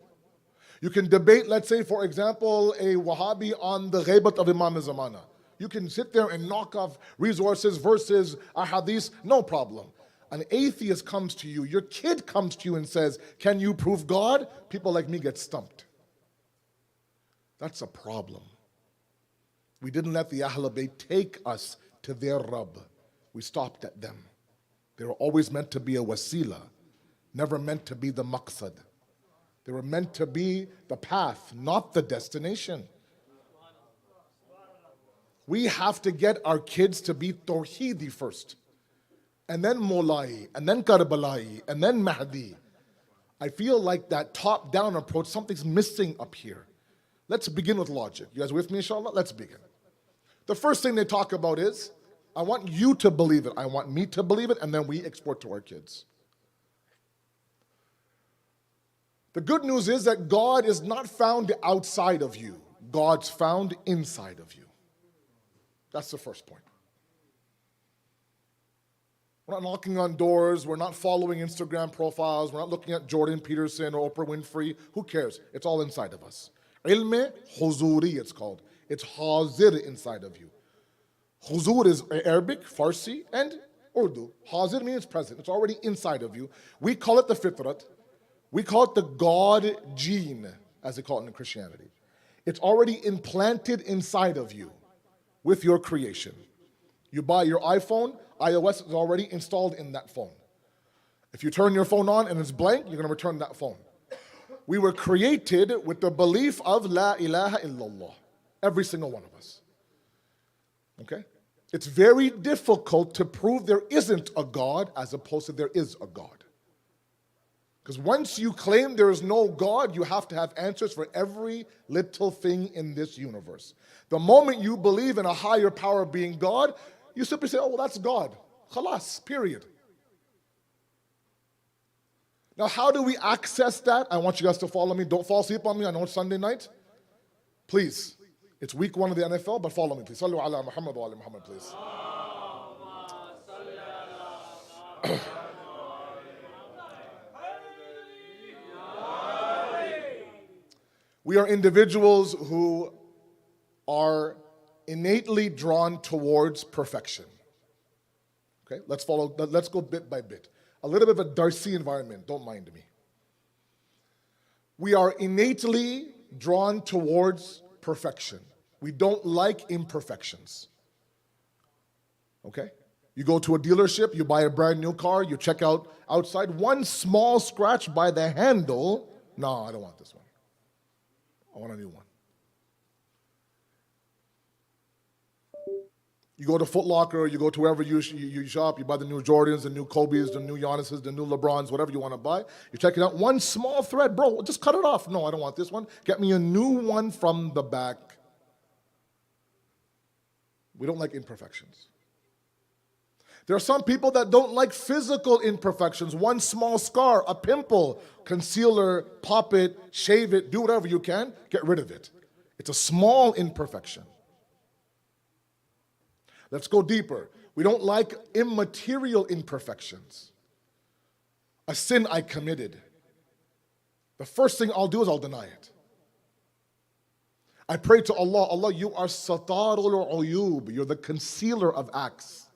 Speaker 4: You can debate, let's say, for example, a Wahhabi on the Ghaibat of Imam Zamana. You can sit there and knock off resources, verses, ahadith, no problem. An atheist comes to you, your kid comes to you and says, can you prove God? People like me get stumped. That's a problem. We didn't let the Ahlul Bayt take us to their Rabb. We stopped at them. They were always meant to be a wasila, never meant to be the maqsad. They were meant to be the path, not the destination. We have to get our kids to be Tawheedi first, and then Moulai, and then Karbalai, and then Mahdi. I feel like that top-down approach, something's missing up here. Let's begin with logic. You guys with me, inshallah? Let's begin. The first thing they talk about is, I want you to believe it, I want me to believe it, and then we export to our kids. The good news is that God is not found outside of you. God's found inside of you. That's the first point. We're not knocking on doors, we're not following Instagram profiles, we're not looking at Jordan Peterson or Oprah Winfrey. Who cares? It's all inside of us. Ilm huzuri, it's called. It's hazir inside of you. Huzur is Arabic, Farsi, and Urdu. Hazir means present. It's already inside of you. We call it the fitrat. We call it the God gene, as they call it in Christianity. It's already implanted inside of you with your creation. You buy your iPhone, iOS is already installed in that phone. If you turn your phone on and it's blank, you're going to return that phone. We were created with the belief of La ilaha illallah. Every single one of us. Okay? It's very difficult to prove there isn't a God as opposed to there is a God. Because once you claim there is no God, you have to have answers for every little thing in this universe. The moment you believe in a higher power being God, you simply say, oh, well, that's God. Khalas, period. Now, how do we access that? I want you guys to follow me. Don't fall asleep on me. I know it's Sunday night. Please. It's week 1 of the NFL, but follow me, please. Sallu ala Muhammad wa ala Muhammad, please. We are individuals who are innately drawn towards perfection. Okay, let's go bit by bit. A little bit of a Darcy environment, don't mind me. We are innately drawn towards perfection. We don't like imperfections. Okay? You go to a dealership, you buy a brand new car, you check out outside, one small scratch by the handle. No, I don't want this one. I want a new one. You go to Foot Locker, you go to wherever you shop, you buy the new Jordans, the new Kobe's, the new Giannis's, the new LeBrons, whatever you want to buy. You check it out, one small thread, bro, just cut it off. No, I don't want this one. Get me a new one from the back. We don't like imperfections. There are some people that don't like physical imperfections. One small scar, a pimple, concealer, pop it, shave it, do whatever you can, get rid of it. It's a small imperfection. Let's go deeper. We don't like immaterial imperfections. A sin I committed. The first thing I'll do is I'll deny it. I pray to Allah, Allah, you are satarul uyub. You're the concealer of acts.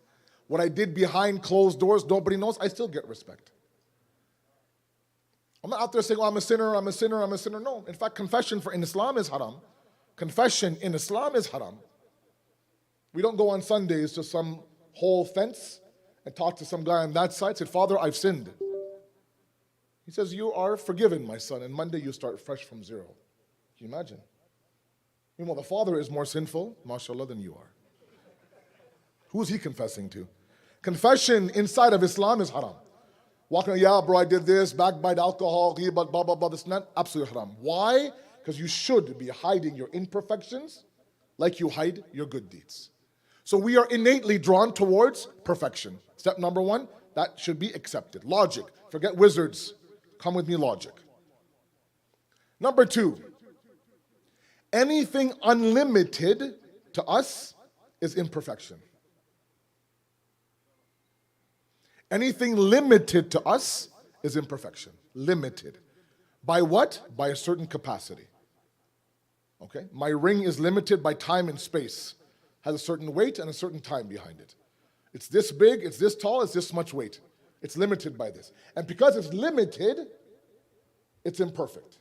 Speaker 4: What I did behind closed doors, nobody knows, I still get respect. I'm not out there saying, oh, I'm a sinner, I'm a sinner, I'm a sinner. No, in fact, confession in Islam is haram. Confession in Islam is haram. We don't go on Sundays to some whole fence and talk to some guy on that side, say, Father, I've sinned. He says, you are forgiven, my son, and Monday you start fresh from zero. Can you imagine? Meanwhile, the father is more sinful, mashallah, than you are. Who is he confessing to? Confession inside of Islam is haram. Walking, yeah, bro, I did this, backbite, alcohol, ghibat, blah, blah, blah, this and that, absolutely haram. Why? Because you should be hiding your imperfections like you hide your good deeds. So we are innately drawn towards perfection. Step number one, that should be accepted. Logic. Forget wizards. Come with me, logic. Number two, anything unlimited to us is imperfection. Anything limited to us is imperfection. Limited. By what? By a certain capacity. Okay? My ring is limited by time and space. Has a certain weight and a certain time behind it. It's this big, it's this tall, it's this much weight. It's limited by this. And because it's limited, it's imperfect.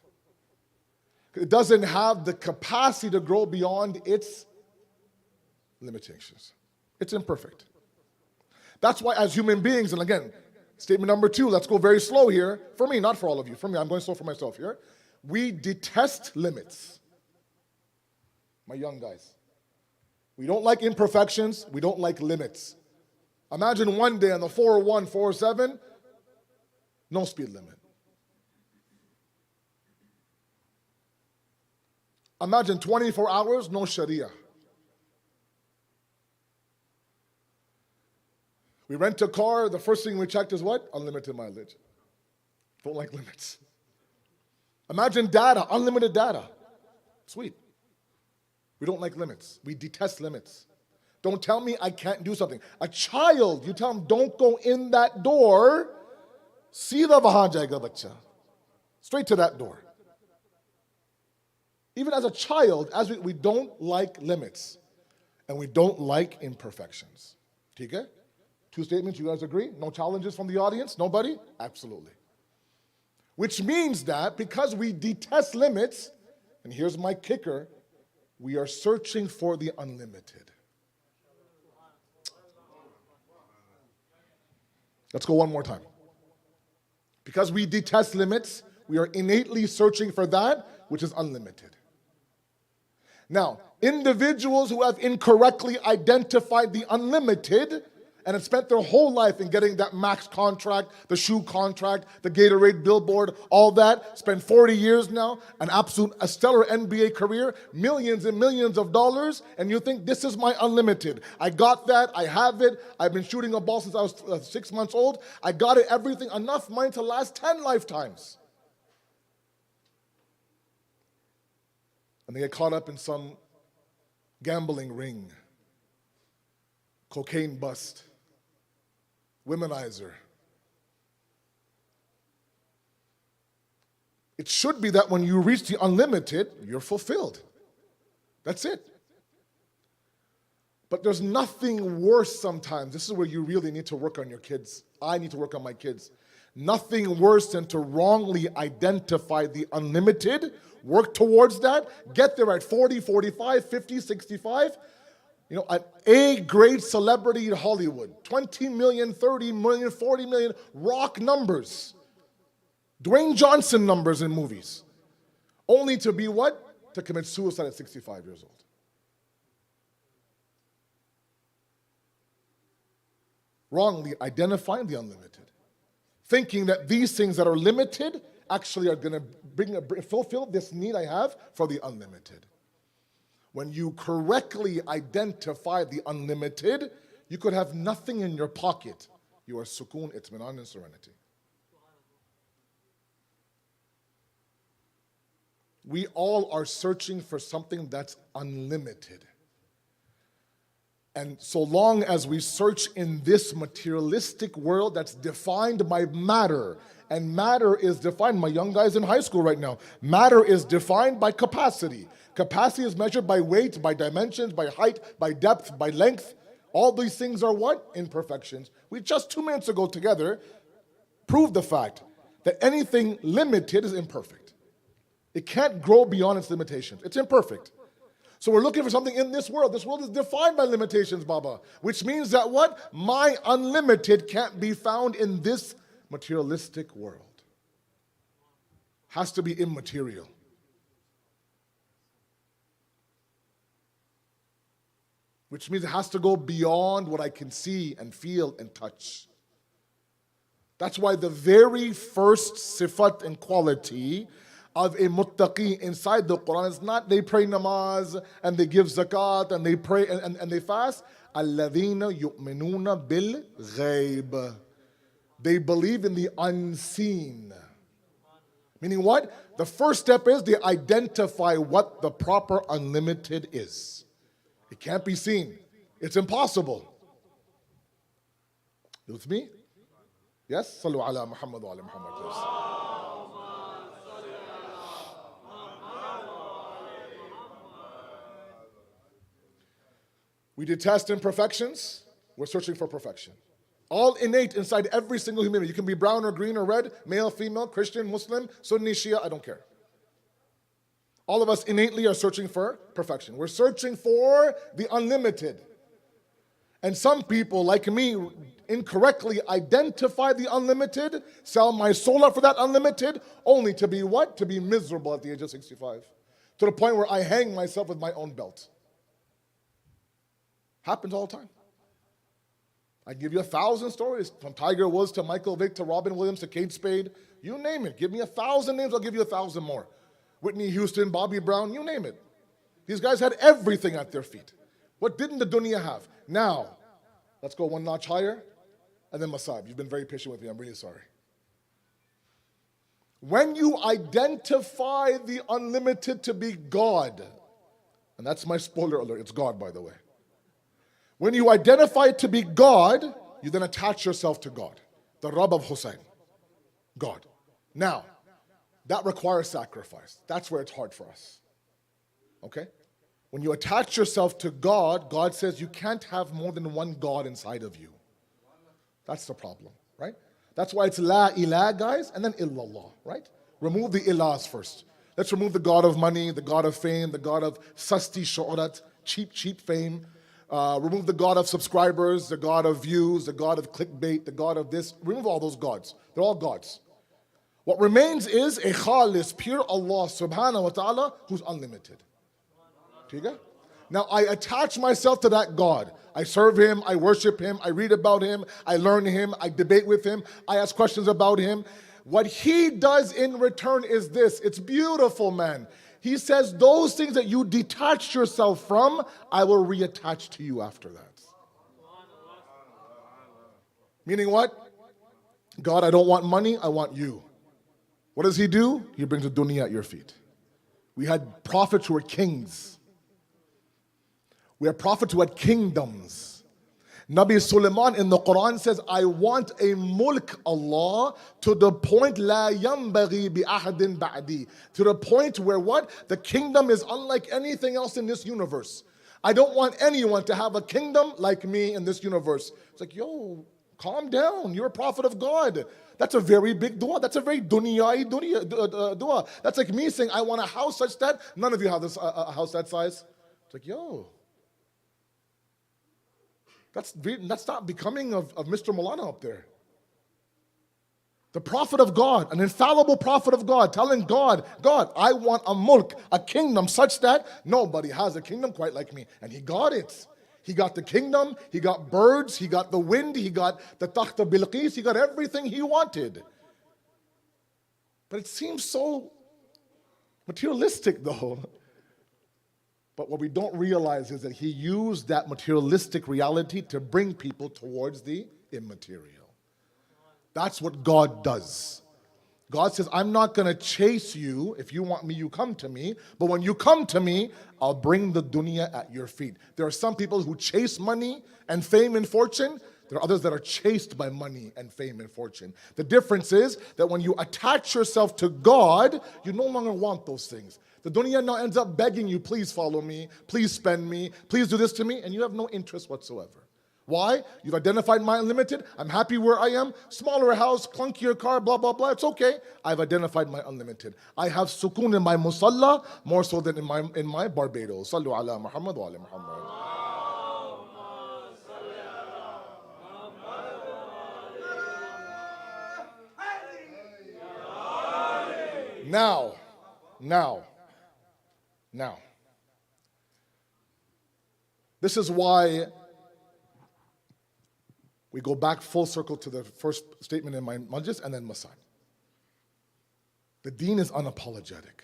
Speaker 4: It doesn't have the capacity to grow beyond its limitations. It's imperfect. That's why as human beings, and again, statement number two, let's go very slow here. For me, not for all of you. For me, I'm going slow for myself here. We detest limits. My young guys. We don't like imperfections. We don't like limits. Imagine one day on the 401, 407, no speed limit. Imagine 24 hours, no Sharia. We rent a car, the first thing we checked is what? Unlimited mileage. Don't like limits. Imagine data, unlimited data. Sweet. We don't like limits. We detest limits. Don't tell me I can't do something. A child, you tell him, don't go in that door. Seedha wahan jayega bachcha. Straight to that door. Even as a child, we don't like limits. And we don't like imperfections. Okay? Two statements, you guys agree? No challenges from the audience? Nobody? Absolutely. Which means that because we detest limits, and here's my kicker, we are searching for the unlimited. Let's go one more time. Because we detest limits, we are innately searching for that which is unlimited. Now, individuals who have incorrectly identified the unlimited and have spent their whole life in getting that max contract, the shoe contract, the Gatorade billboard, all that, spend 40 years now, a stellar NBA career, millions and millions of dollars, and you think this is my unlimited. I got that, I have it, I've been shooting a ball since I was 6 months old, I got it, everything, enough money to last 10 lifetimes. And they get caught up in some gambling ring, cocaine bust, womanizer. It should be that when you reach the unlimited, you're fulfilled. That's it. But there's nothing worse sometimes. This is where you really need to work on your kids. I need to work on my kids. Nothing worse than to wrongly identify the unlimited, work towards that, get there at 40, 45, 50, 65. You know, an A-grade celebrity in Hollywood, 20 million, 30 million, 40 million, rock numbers. Dwayne Johnson numbers in movies. Only to be what? To commit suicide at 65 years old. Wrongly identifying the unlimited. Thinking that these things that are limited actually are going to fulfill this need I have for the unlimited. When you correctly identify the unlimited, you could have nothing in your pocket. You are sukoon, itminan, and serenity. We all are searching for something that's unlimited. And so long as we search in this materialistic world that's defined by matter, and matter is defined, my young guys in high school right now, matter is defined by capacity. Capacity is measured by weight, by dimensions, by height, by depth, by length. All these things are what? Imperfections. We just 2 minutes ago together proved the fact that anything limited is imperfect. It can't grow beyond its limitations. It's imperfect. So we're looking for something in this world. This world is defined by limitations, Baba. Which means that what? My unlimited can't be found in this materialistic world. Has to be immaterial. Which means it has to go beyond what I can see and feel and touch. That's why the very first sifat and quality of a muttaqi inside the Quran is not they pray namaz and they give zakat and they pray and they fast. الَّذِينَ يُؤْمِنُونَ بِالْغَيْبِ. They believe in the unseen. Meaning what? The first step is they identify what the proper unlimited is. It can't be seen. It's impossible. You with me? Yes? Sallu ala Muhammad wa ala Muhammad, please. We detest imperfections. We're searching for perfection. All innate inside every single human being. You can be brown or green or red, male, female, Christian, Muslim, Sunni, Shia, I don't care. All of us innately are searching for perfection. We're searching for the unlimited. And some people, like me, incorrectly identify the unlimited, sell my soul out for that unlimited, only to be what? To be miserable at the age of 65. To the point where I hang myself with my own belt. Happens all the time. I give you 1,000 stories, from Tiger Woods to Michael Vick to Robin Williams to Kate Spade. You name it. Give me 1,000 names, I'll give you 1,000 more. Whitney Houston, Bobby Brown, you name it. These guys had everything at their feet. What didn't the dunya have? Now, let's go one notch higher, and then Masab. You've been very patient with me, I'm really sorry. When you identify the unlimited to be God, and that's my spoiler alert, it's God, by the way. When you identify it to be God, you then attach yourself to God, the Rabb of Hussein, God. Now, that requires sacrifice. That's where it's hard for us. Okay? When you attach yourself to God, God says you can't have more than one God inside of you. That's the problem, right? That's why it's La ilah, guys, and then illallah, right? Remove the ilahs first. Let's remove the God of money, the God of fame, the God of sasti shu'rat, cheap fame. Remove the God of subscribers, the God of views, the God of clickbait, the God of this. Remove all those gods. They're all gods. What remains is a khalis, pure Allah subhanahu wa ta'ala, who's unlimited. Okay? Now I attach myself to that God. I serve Him, I worship Him, I read about Him, I learn Him, I debate with Him, I ask questions about Him. What He does in return is this. It's beautiful, man. He says, those things that you detach yourself from, I will reattach to you after that. Meaning what? God, I don't want money, I want you. What does He do? He brings the dunya at your feet. We had prophets who were kings. We had prophets who had kingdoms. Nabi Sulaiman in the Quran says, I want a mulk, Allah, to the point la yambaghi bi ahadin ba'di. To the point where what? The kingdom is unlike anything else in this universe. I don't want anyone to have a kingdom like me in this universe. It's like, yo, calm down. You're a prophet of God. That's a very big dua. That's a very dunyai dua. That's like me saying, I want a house such that none of you have this a house that size. It's like, yo, that's not becoming of Mr. Moulana up there. The prophet of God, an infallible prophet of God, telling God, God, I want a mulk, a kingdom such that nobody has a kingdom quite like me. And he got it. He got the kingdom, he got birds, he got the wind, he got the Takhta Bilqis, he got everything he wanted. But it seems so materialistic though. But what we don't realize is that he used that materialistic reality to bring people towards the immaterial. That's what God does. God says, I'm not going to chase you. If you want me, you come to me. But when you come to me, I'll bring the dunya at your feet. There are some people who chase money and fame and fortune. There are others that are chased by money and fame and fortune. The difference is that when you attach yourself to God, you no longer want those things. The dunya now ends up begging you, please follow me, please spend me, please do this to me, and you have no interest whatsoever. Why? You've identified my unlimited. I'm happy where I am. Smaller house, clunkier car, blah, blah, blah. It's okay. I've identified my unlimited. I have sukoon in my musalla more so than in my Barbados. Sallu ala Muhammad wa ala Muhammad. Now. This is why we go back full circle to the first statement in my Majlis and then Masad. The deen is unapologetic.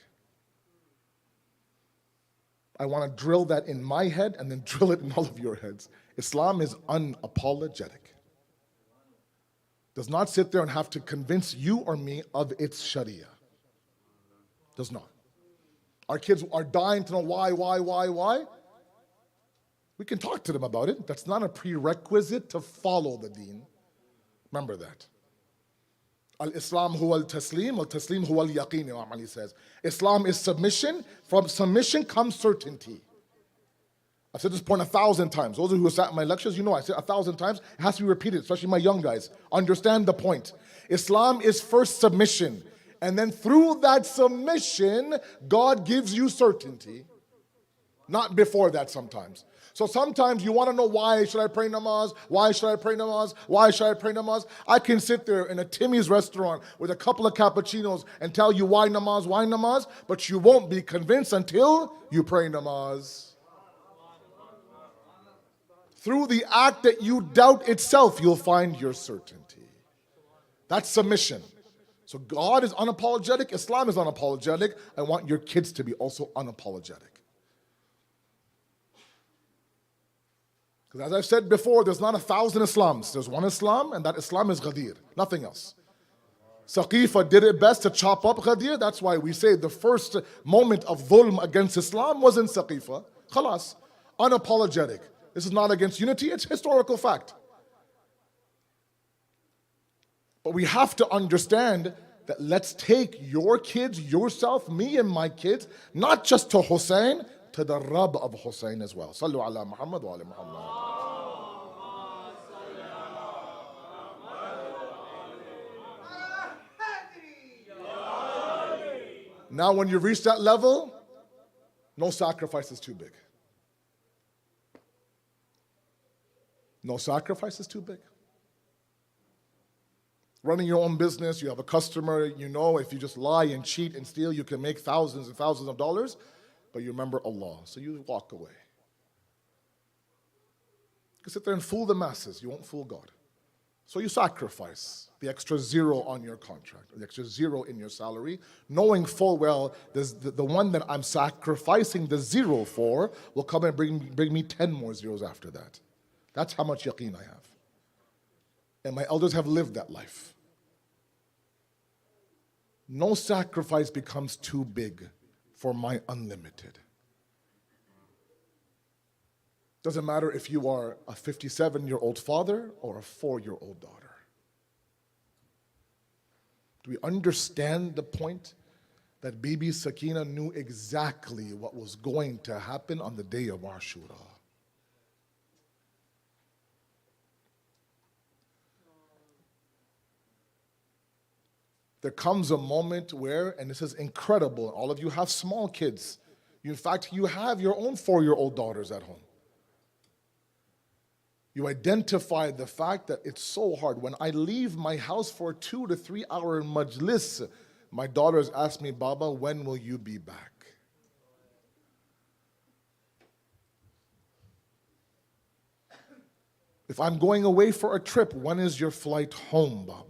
Speaker 4: I want to drill that in my head and then drill it in all of your heads. Islam is unapologetic. Does not sit there and have to convince you or me of its Sharia. Does not. Our kids are dying to know why. We can talk to them about it. That's not a prerequisite to follow the deen. Remember that. Al-Islam huwa al-taslim, al-taslim huwa al-yaqeen, Imam Ali says. Islam is submission. From submission comes certainty. I've said this point 1,000 times. Those of you who sat in my lectures, you know I said 1,000 times. It has to be repeated, especially my young guys. Understand the point. Islam is first submission. And then through that submission, God gives you certainty. Not before that sometimes. So sometimes you want to know why should I pray namaz? Why should I pray namaz? Why should I pray namaz? I can sit there in a Timmy's restaurant with a couple of cappuccinos and tell you why namaz, but you won't be convinced until you pray namaz. Through the act that you doubt itself, you'll find your certainty. That's submission. So God is unapologetic, Islam is unapologetic. I want your kids to be also unapologetic. Because as I've said before, there's not 1,000 Islams. There's one Islam, and that Islam is Ghadir, nothing else. Saqifa did it best to chop up Ghadir. That's why we say the first moment of dhulm against Islam was in Saqifa. Khalas, unapologetic. This is not against unity, it's historical fact. But we have to understand that let's take your kids, yourself, me and my kids, not just to Hussein, to the Rabb of Hussein as well. Sallu ala Muhammad wa ala Muhammad. Now when you reach that level, no sacrifice is too big. No sacrifice is too big. Running your own business, you have a customer, you know if you just lie and cheat and steal, you can make thousands and thousands of dollars, but you remember Allah, so you walk away. You can sit there and fool the masses, you won't fool God. So you sacrifice the extra zero on your contract, the extra zero in your salary, knowing full well the one that I'm sacrificing the zero for will come and bring me 10 more zeros after that. That's how much yaqeen I have. And my elders have lived that life. No sacrifice becomes too big for my unlimited. Doesn't matter if you are a 57-year-old father or a 4-year-old daughter. Do we understand the point? that Bibi Sakina knew exactly what was going to happen on the day of Ashura. There comes a moment where, and this is incredible, all of you have small kids. In fact, you have your own 4-year-old daughters at home. You identify the fact that it's so hard. When I leave my house for a 2 to 3 hour majlis, my daughters ask me, Baba, when will you be back? If I'm going away for a trip, when is your flight home, Baba?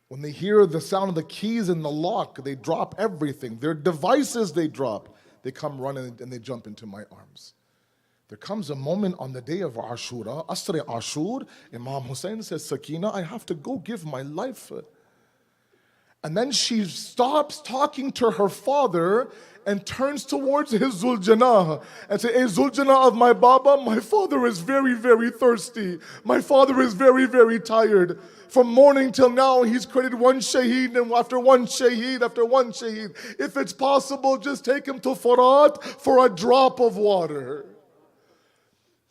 Speaker 4: When they hear the sound of the keys in the lock, they drop everything. Their devices they drop. They come running and they jump into my arms. There comes a moment on the day of Ashura, Asr Ashur, Imam Hussein says, Sakina, I have to go give my life. And then she stops talking to her father and turns towards his Zuljanah and says, hey, Zuljanah of my Baba, my father is very, very thirsty. My father is very, very tired. From morning till now, he's created one shaheed, and after one shaheed, after one shaheed. If it's possible, just take him to Furat for a drop of water.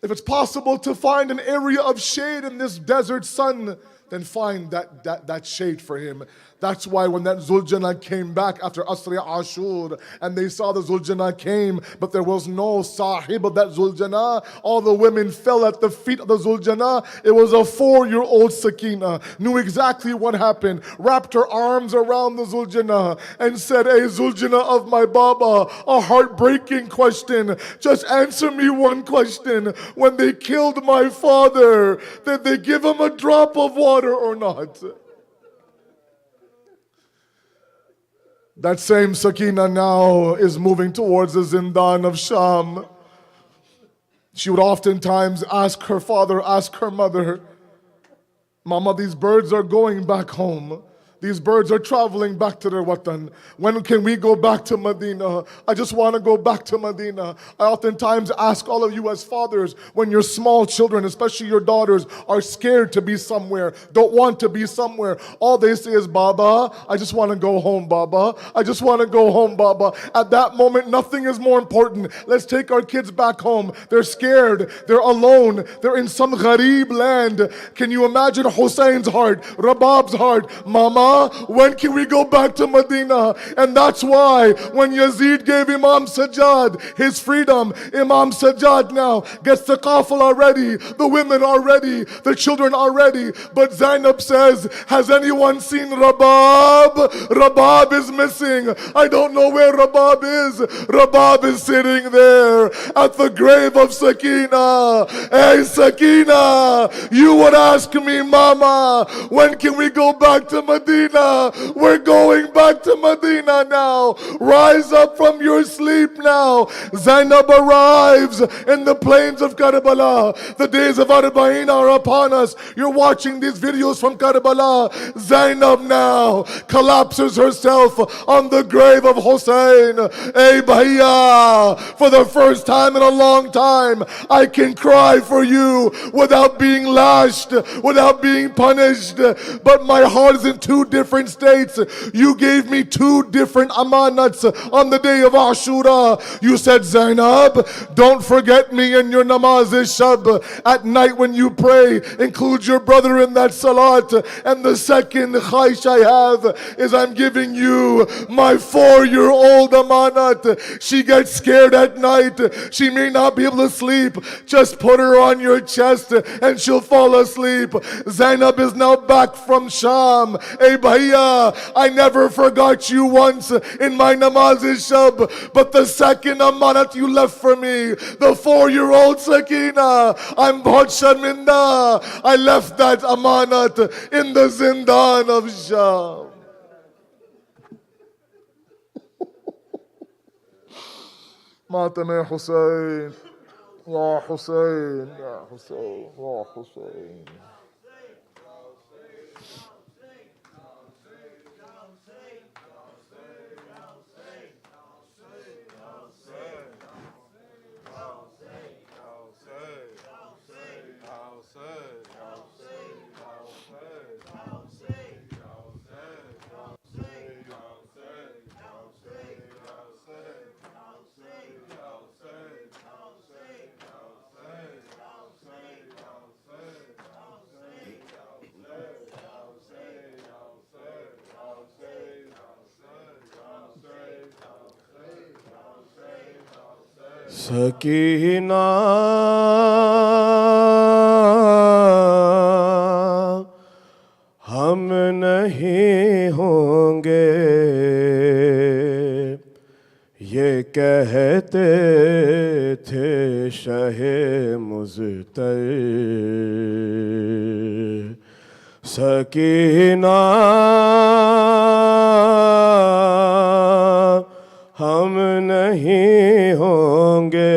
Speaker 4: If it's possible to find an area of shade in this desert sun, then find that shade for him. That's why when that Zuljanah came back after Asri Ashur and they saw the Zuljanah came, but there was no sahib of that Zuljanah, all the women fell at the feet of the Zuljanah. It was a 4-year-old Sakina, knew exactly what happened, wrapped her arms around the Zuljanah and said, hey Zuljanah of my Baba, a heartbreaking question. Just answer me one question. When they killed my father, did they give him a drop of water or not? That same Sakina now is moving towards the Zindan of Sham. She would oftentimes ask her father, ask her mother, Mama, these birds are going back home. These birds are traveling back to their watan. When can we go back to Medina? I just want to go back to Medina. I oftentimes ask all of you as fathers, when your small children, especially your daughters, are scared to be somewhere, don't want to be somewhere, all they say is, Baba, I just want to go home, Baba. I just want to go home, Baba. At that moment, nothing is more important. Let's take our kids back home. They're scared. They're alone. They're in some gharib land. Can you imagine Hussein's heart, Rabab's heart? Mama, when can we go back to Medina? And that's why when Yazid gave Imam Sajjad his freedom, Imam Sajjad now gets the qafala ready, the women are ready, the children are ready. But Zainab says, has anyone seen Rabab? Rabab is missing. I don't know where Rabab is. Rabab is sitting there at the grave of Sakina. Hey Sakina, you would ask me, Mama, when can we go back to Medina? We're going back to Medina now. Rise up from your sleep now. Zainab arrives in the plains of Karbala. The days of Arba'in are upon us. You're watching these videos from Karbala. Zainab now collapses herself on the grave of Hussein. Hey Bhaiya, for the first time in a long time, I can cry for you without being lashed, without being punished. But my heart is in two different states. You gave me 2 different amanats on the day of Ashura. You said, Zainab, don't forget me in your namaz-e-shab. At night when you pray, include your brother in that salat. And the second khaish I have is I'm giving you my 4-year-old amanat. She gets scared at night. She may not be able to sleep. Just put her on your chest and she'll fall asleep. Zainab is now back from Sham. Hey Bhaiya, I never forgot you once in my namaz-e-shab, but the second amanat you left for me, the 4-year-old Sakina, I'm bahut sharminda. I left that amanat in the zindan of Sham. Matam Hussein, Ya Hussein, Ya Hussein, Ya Hussein.
Speaker 2: Sakina हम नहीं होंगे ये कहते थे शहे मुज़तर। सकीना हम नहीं होंगे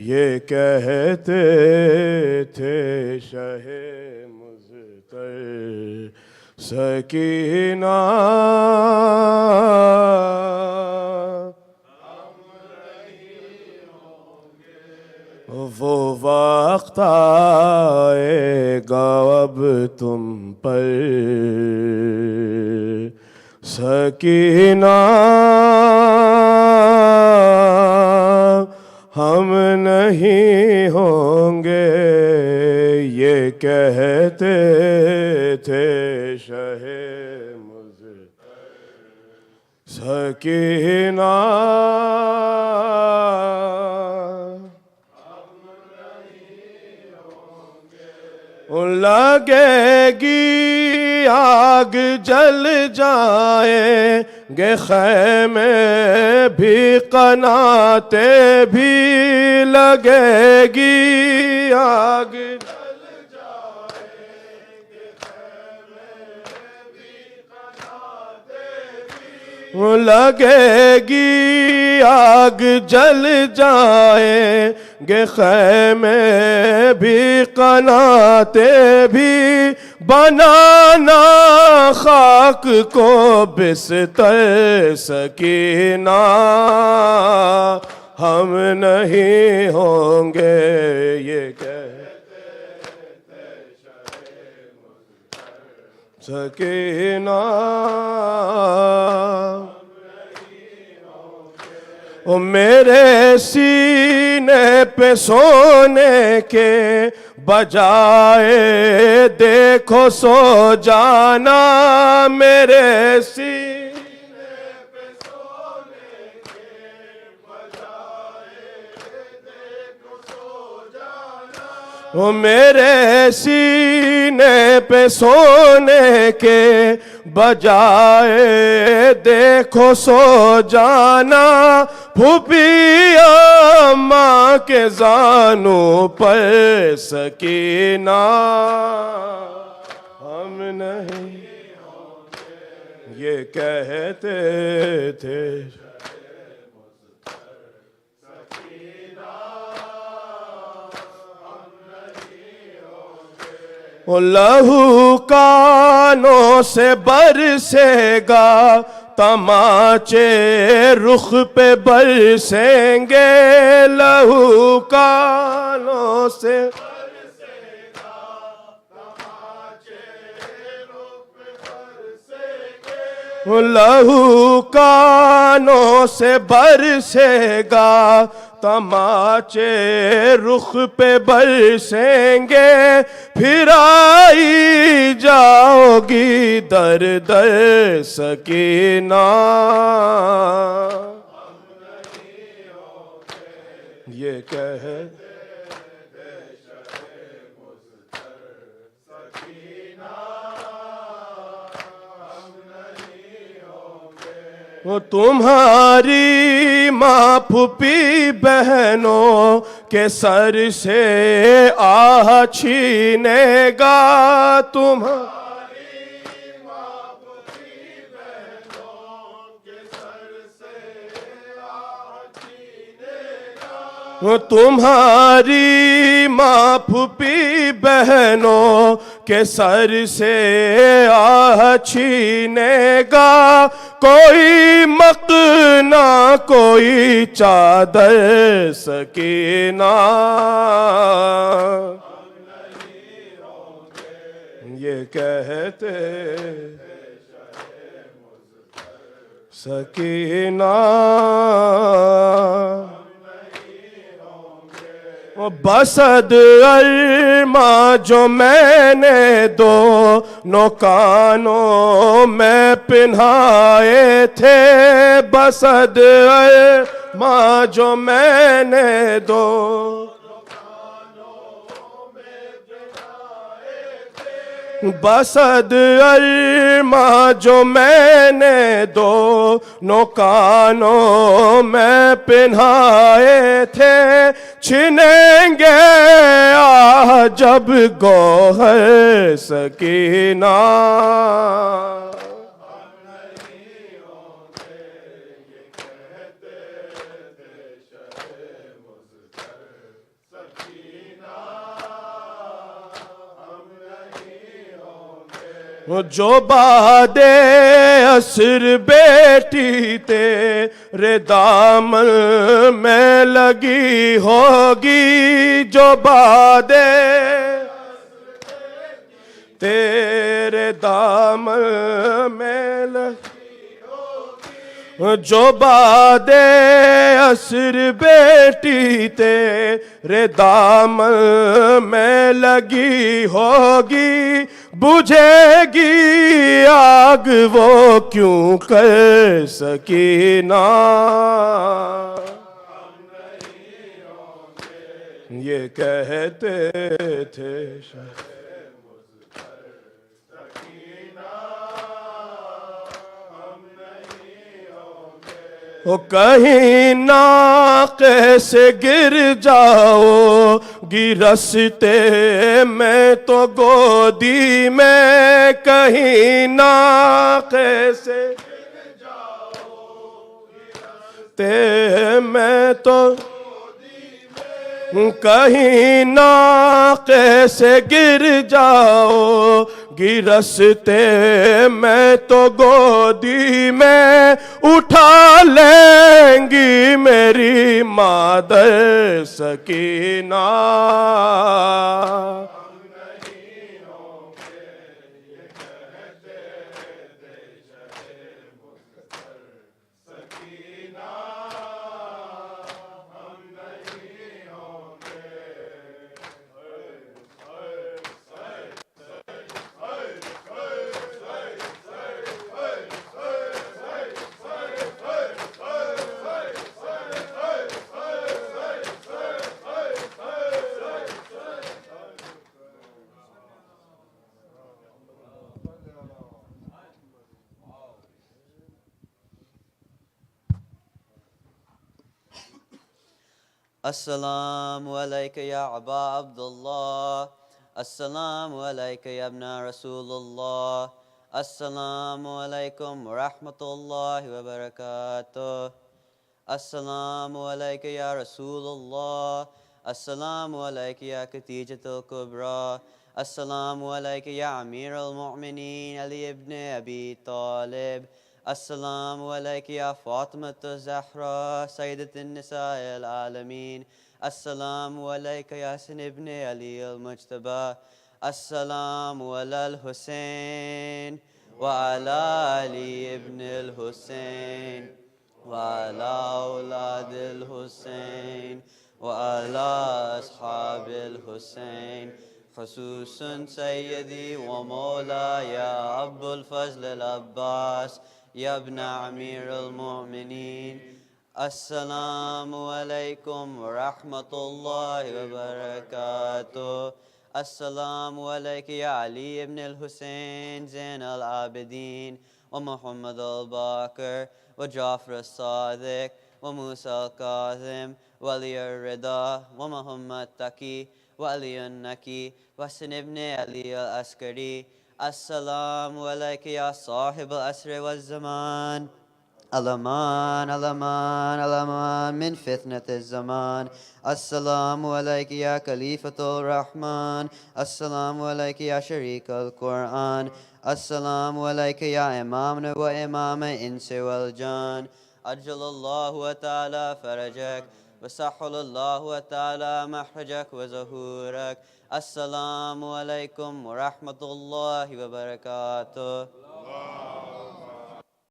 Speaker 2: ये कहते थे शहे मुज़तर। सकीना वो वक्त आएगा अब तुम पर सकीना हम नहीं होंगे ये कहते थे शहे मुज़तर। सकीना लगेगी आग जल जाएंगे खैमे भी कनाते भी लगेगी आग जल जाएंगे खैमे भी कनाते भी लगेगी आग जल जाएंगे खैमे भी कनाते भी बनाना खाक को बिस्तर। सकीना हम नहीं होंगे ये कहते थे शहे मुज़तर। सकीना ओ मेरे सीने पे सोने के बजाए देखो सो जाना। मेरे सीने पे सोने के बजाए देखो सो जाना। ओ मेरे सीने पे सोने के बजाए देखो सो जाना। फूफिया माँ के जानू पर सकीना हम नहीं ये कहते थे। ओ लहू कानों से बरसेगा तमाचे रुख पे बरसेंगे। लहू कानों से बरसेगा तमाचे रुख पे बरसेंगे। लहू कानों से बरसेगा तमाचे रुख पे बरसेंगे। फिर आई जाओगी दर दर सकीना ये कहते थे शहे मुज़तर। सकीना हम नहीं होंगे। वो तुम्हारी माँ फूफी बहनों के सर से आह छीनेगा। तुम्हारी माँ फूफी बहनों के सर से आह छीनेगा। वो तुम्हारी माँ फूफी बहनों के सर से आह छीनेगा। कोई मकना कोई चादर सकीना ये कहते सकीना बसद अरमा जो मैंने दोनों कानों में पिन्हाए थे। बसद माँ जो मैंने दो बसद अरमा जो मैंने दोनों कानों में पिन्हाए थे छिनेंगे आ जब गौहर सकीना जो बादे असर बेटी तेरे दामन में लगी होगी जो बादे तेरे दामन में लगी जो बादे असर बेटी तेरे दामन में लगी होगी बुझेगी आग वो क्यों कर सकीना ये कहते थे ओ कहीं ना कैसे गिर जाओ गिरसते में तो गोदी में कहीं ना कैसे ते मैं तो कहीं ना कैसे गिर जाओ गिरसते मैं तो गोदी में उठा लेंगी मेरी मादर Sakina
Speaker 5: Assalamu alayka ya Aba Abdullah. Assalamu alayka ya Ibna Rasulullah. Assalamu alaykum wa rahmatullahi wa barakatuh. Assalamu alayka ya Rasulullah. Assalamu alayka ya Khadijatul Kubra. Assalamu alayka ya Amir al-Mu'mineen Ali ibn Abi Talib. Assalamu alayka ya Fatima Zahra Sayyidat al-Nisa al-Alameen. Assalamu alayka ya Hasan ibn Ali al-Mujtaba. Assalamu ala al-Hussein wa ala Ali ibn al-Hussein wa ala awlad al-Hussein wa ala ashab al-Hussein. خصوصا سيدي ومولاي أبو الفضل العباس يا ابن أمير المؤمنين. السلام عليكم ورحمة الله وبركاته. السلام عليك يا علي بن الحسين زين العابدين ومحمد الباقر وجعفر الصادق وموسى الكاظم وعلي الرضا ومحمد تقي وعلي النكي وحسن ابن علي العسكري. السلام عليك يا صاحب العصر والزمان. الأمان الأمان الأمان من فتنة الزمان. السلام عليك يا خليفة الرحمن. السلام عليك يا شريك القرآن. السلام عليك يا إمامنا وإمام الإنس والجان. أجل الله تعالى فرجك وسهل الله تعالى مخرجك وظهورك. السلام عليكم ورحمة الله وبركاته.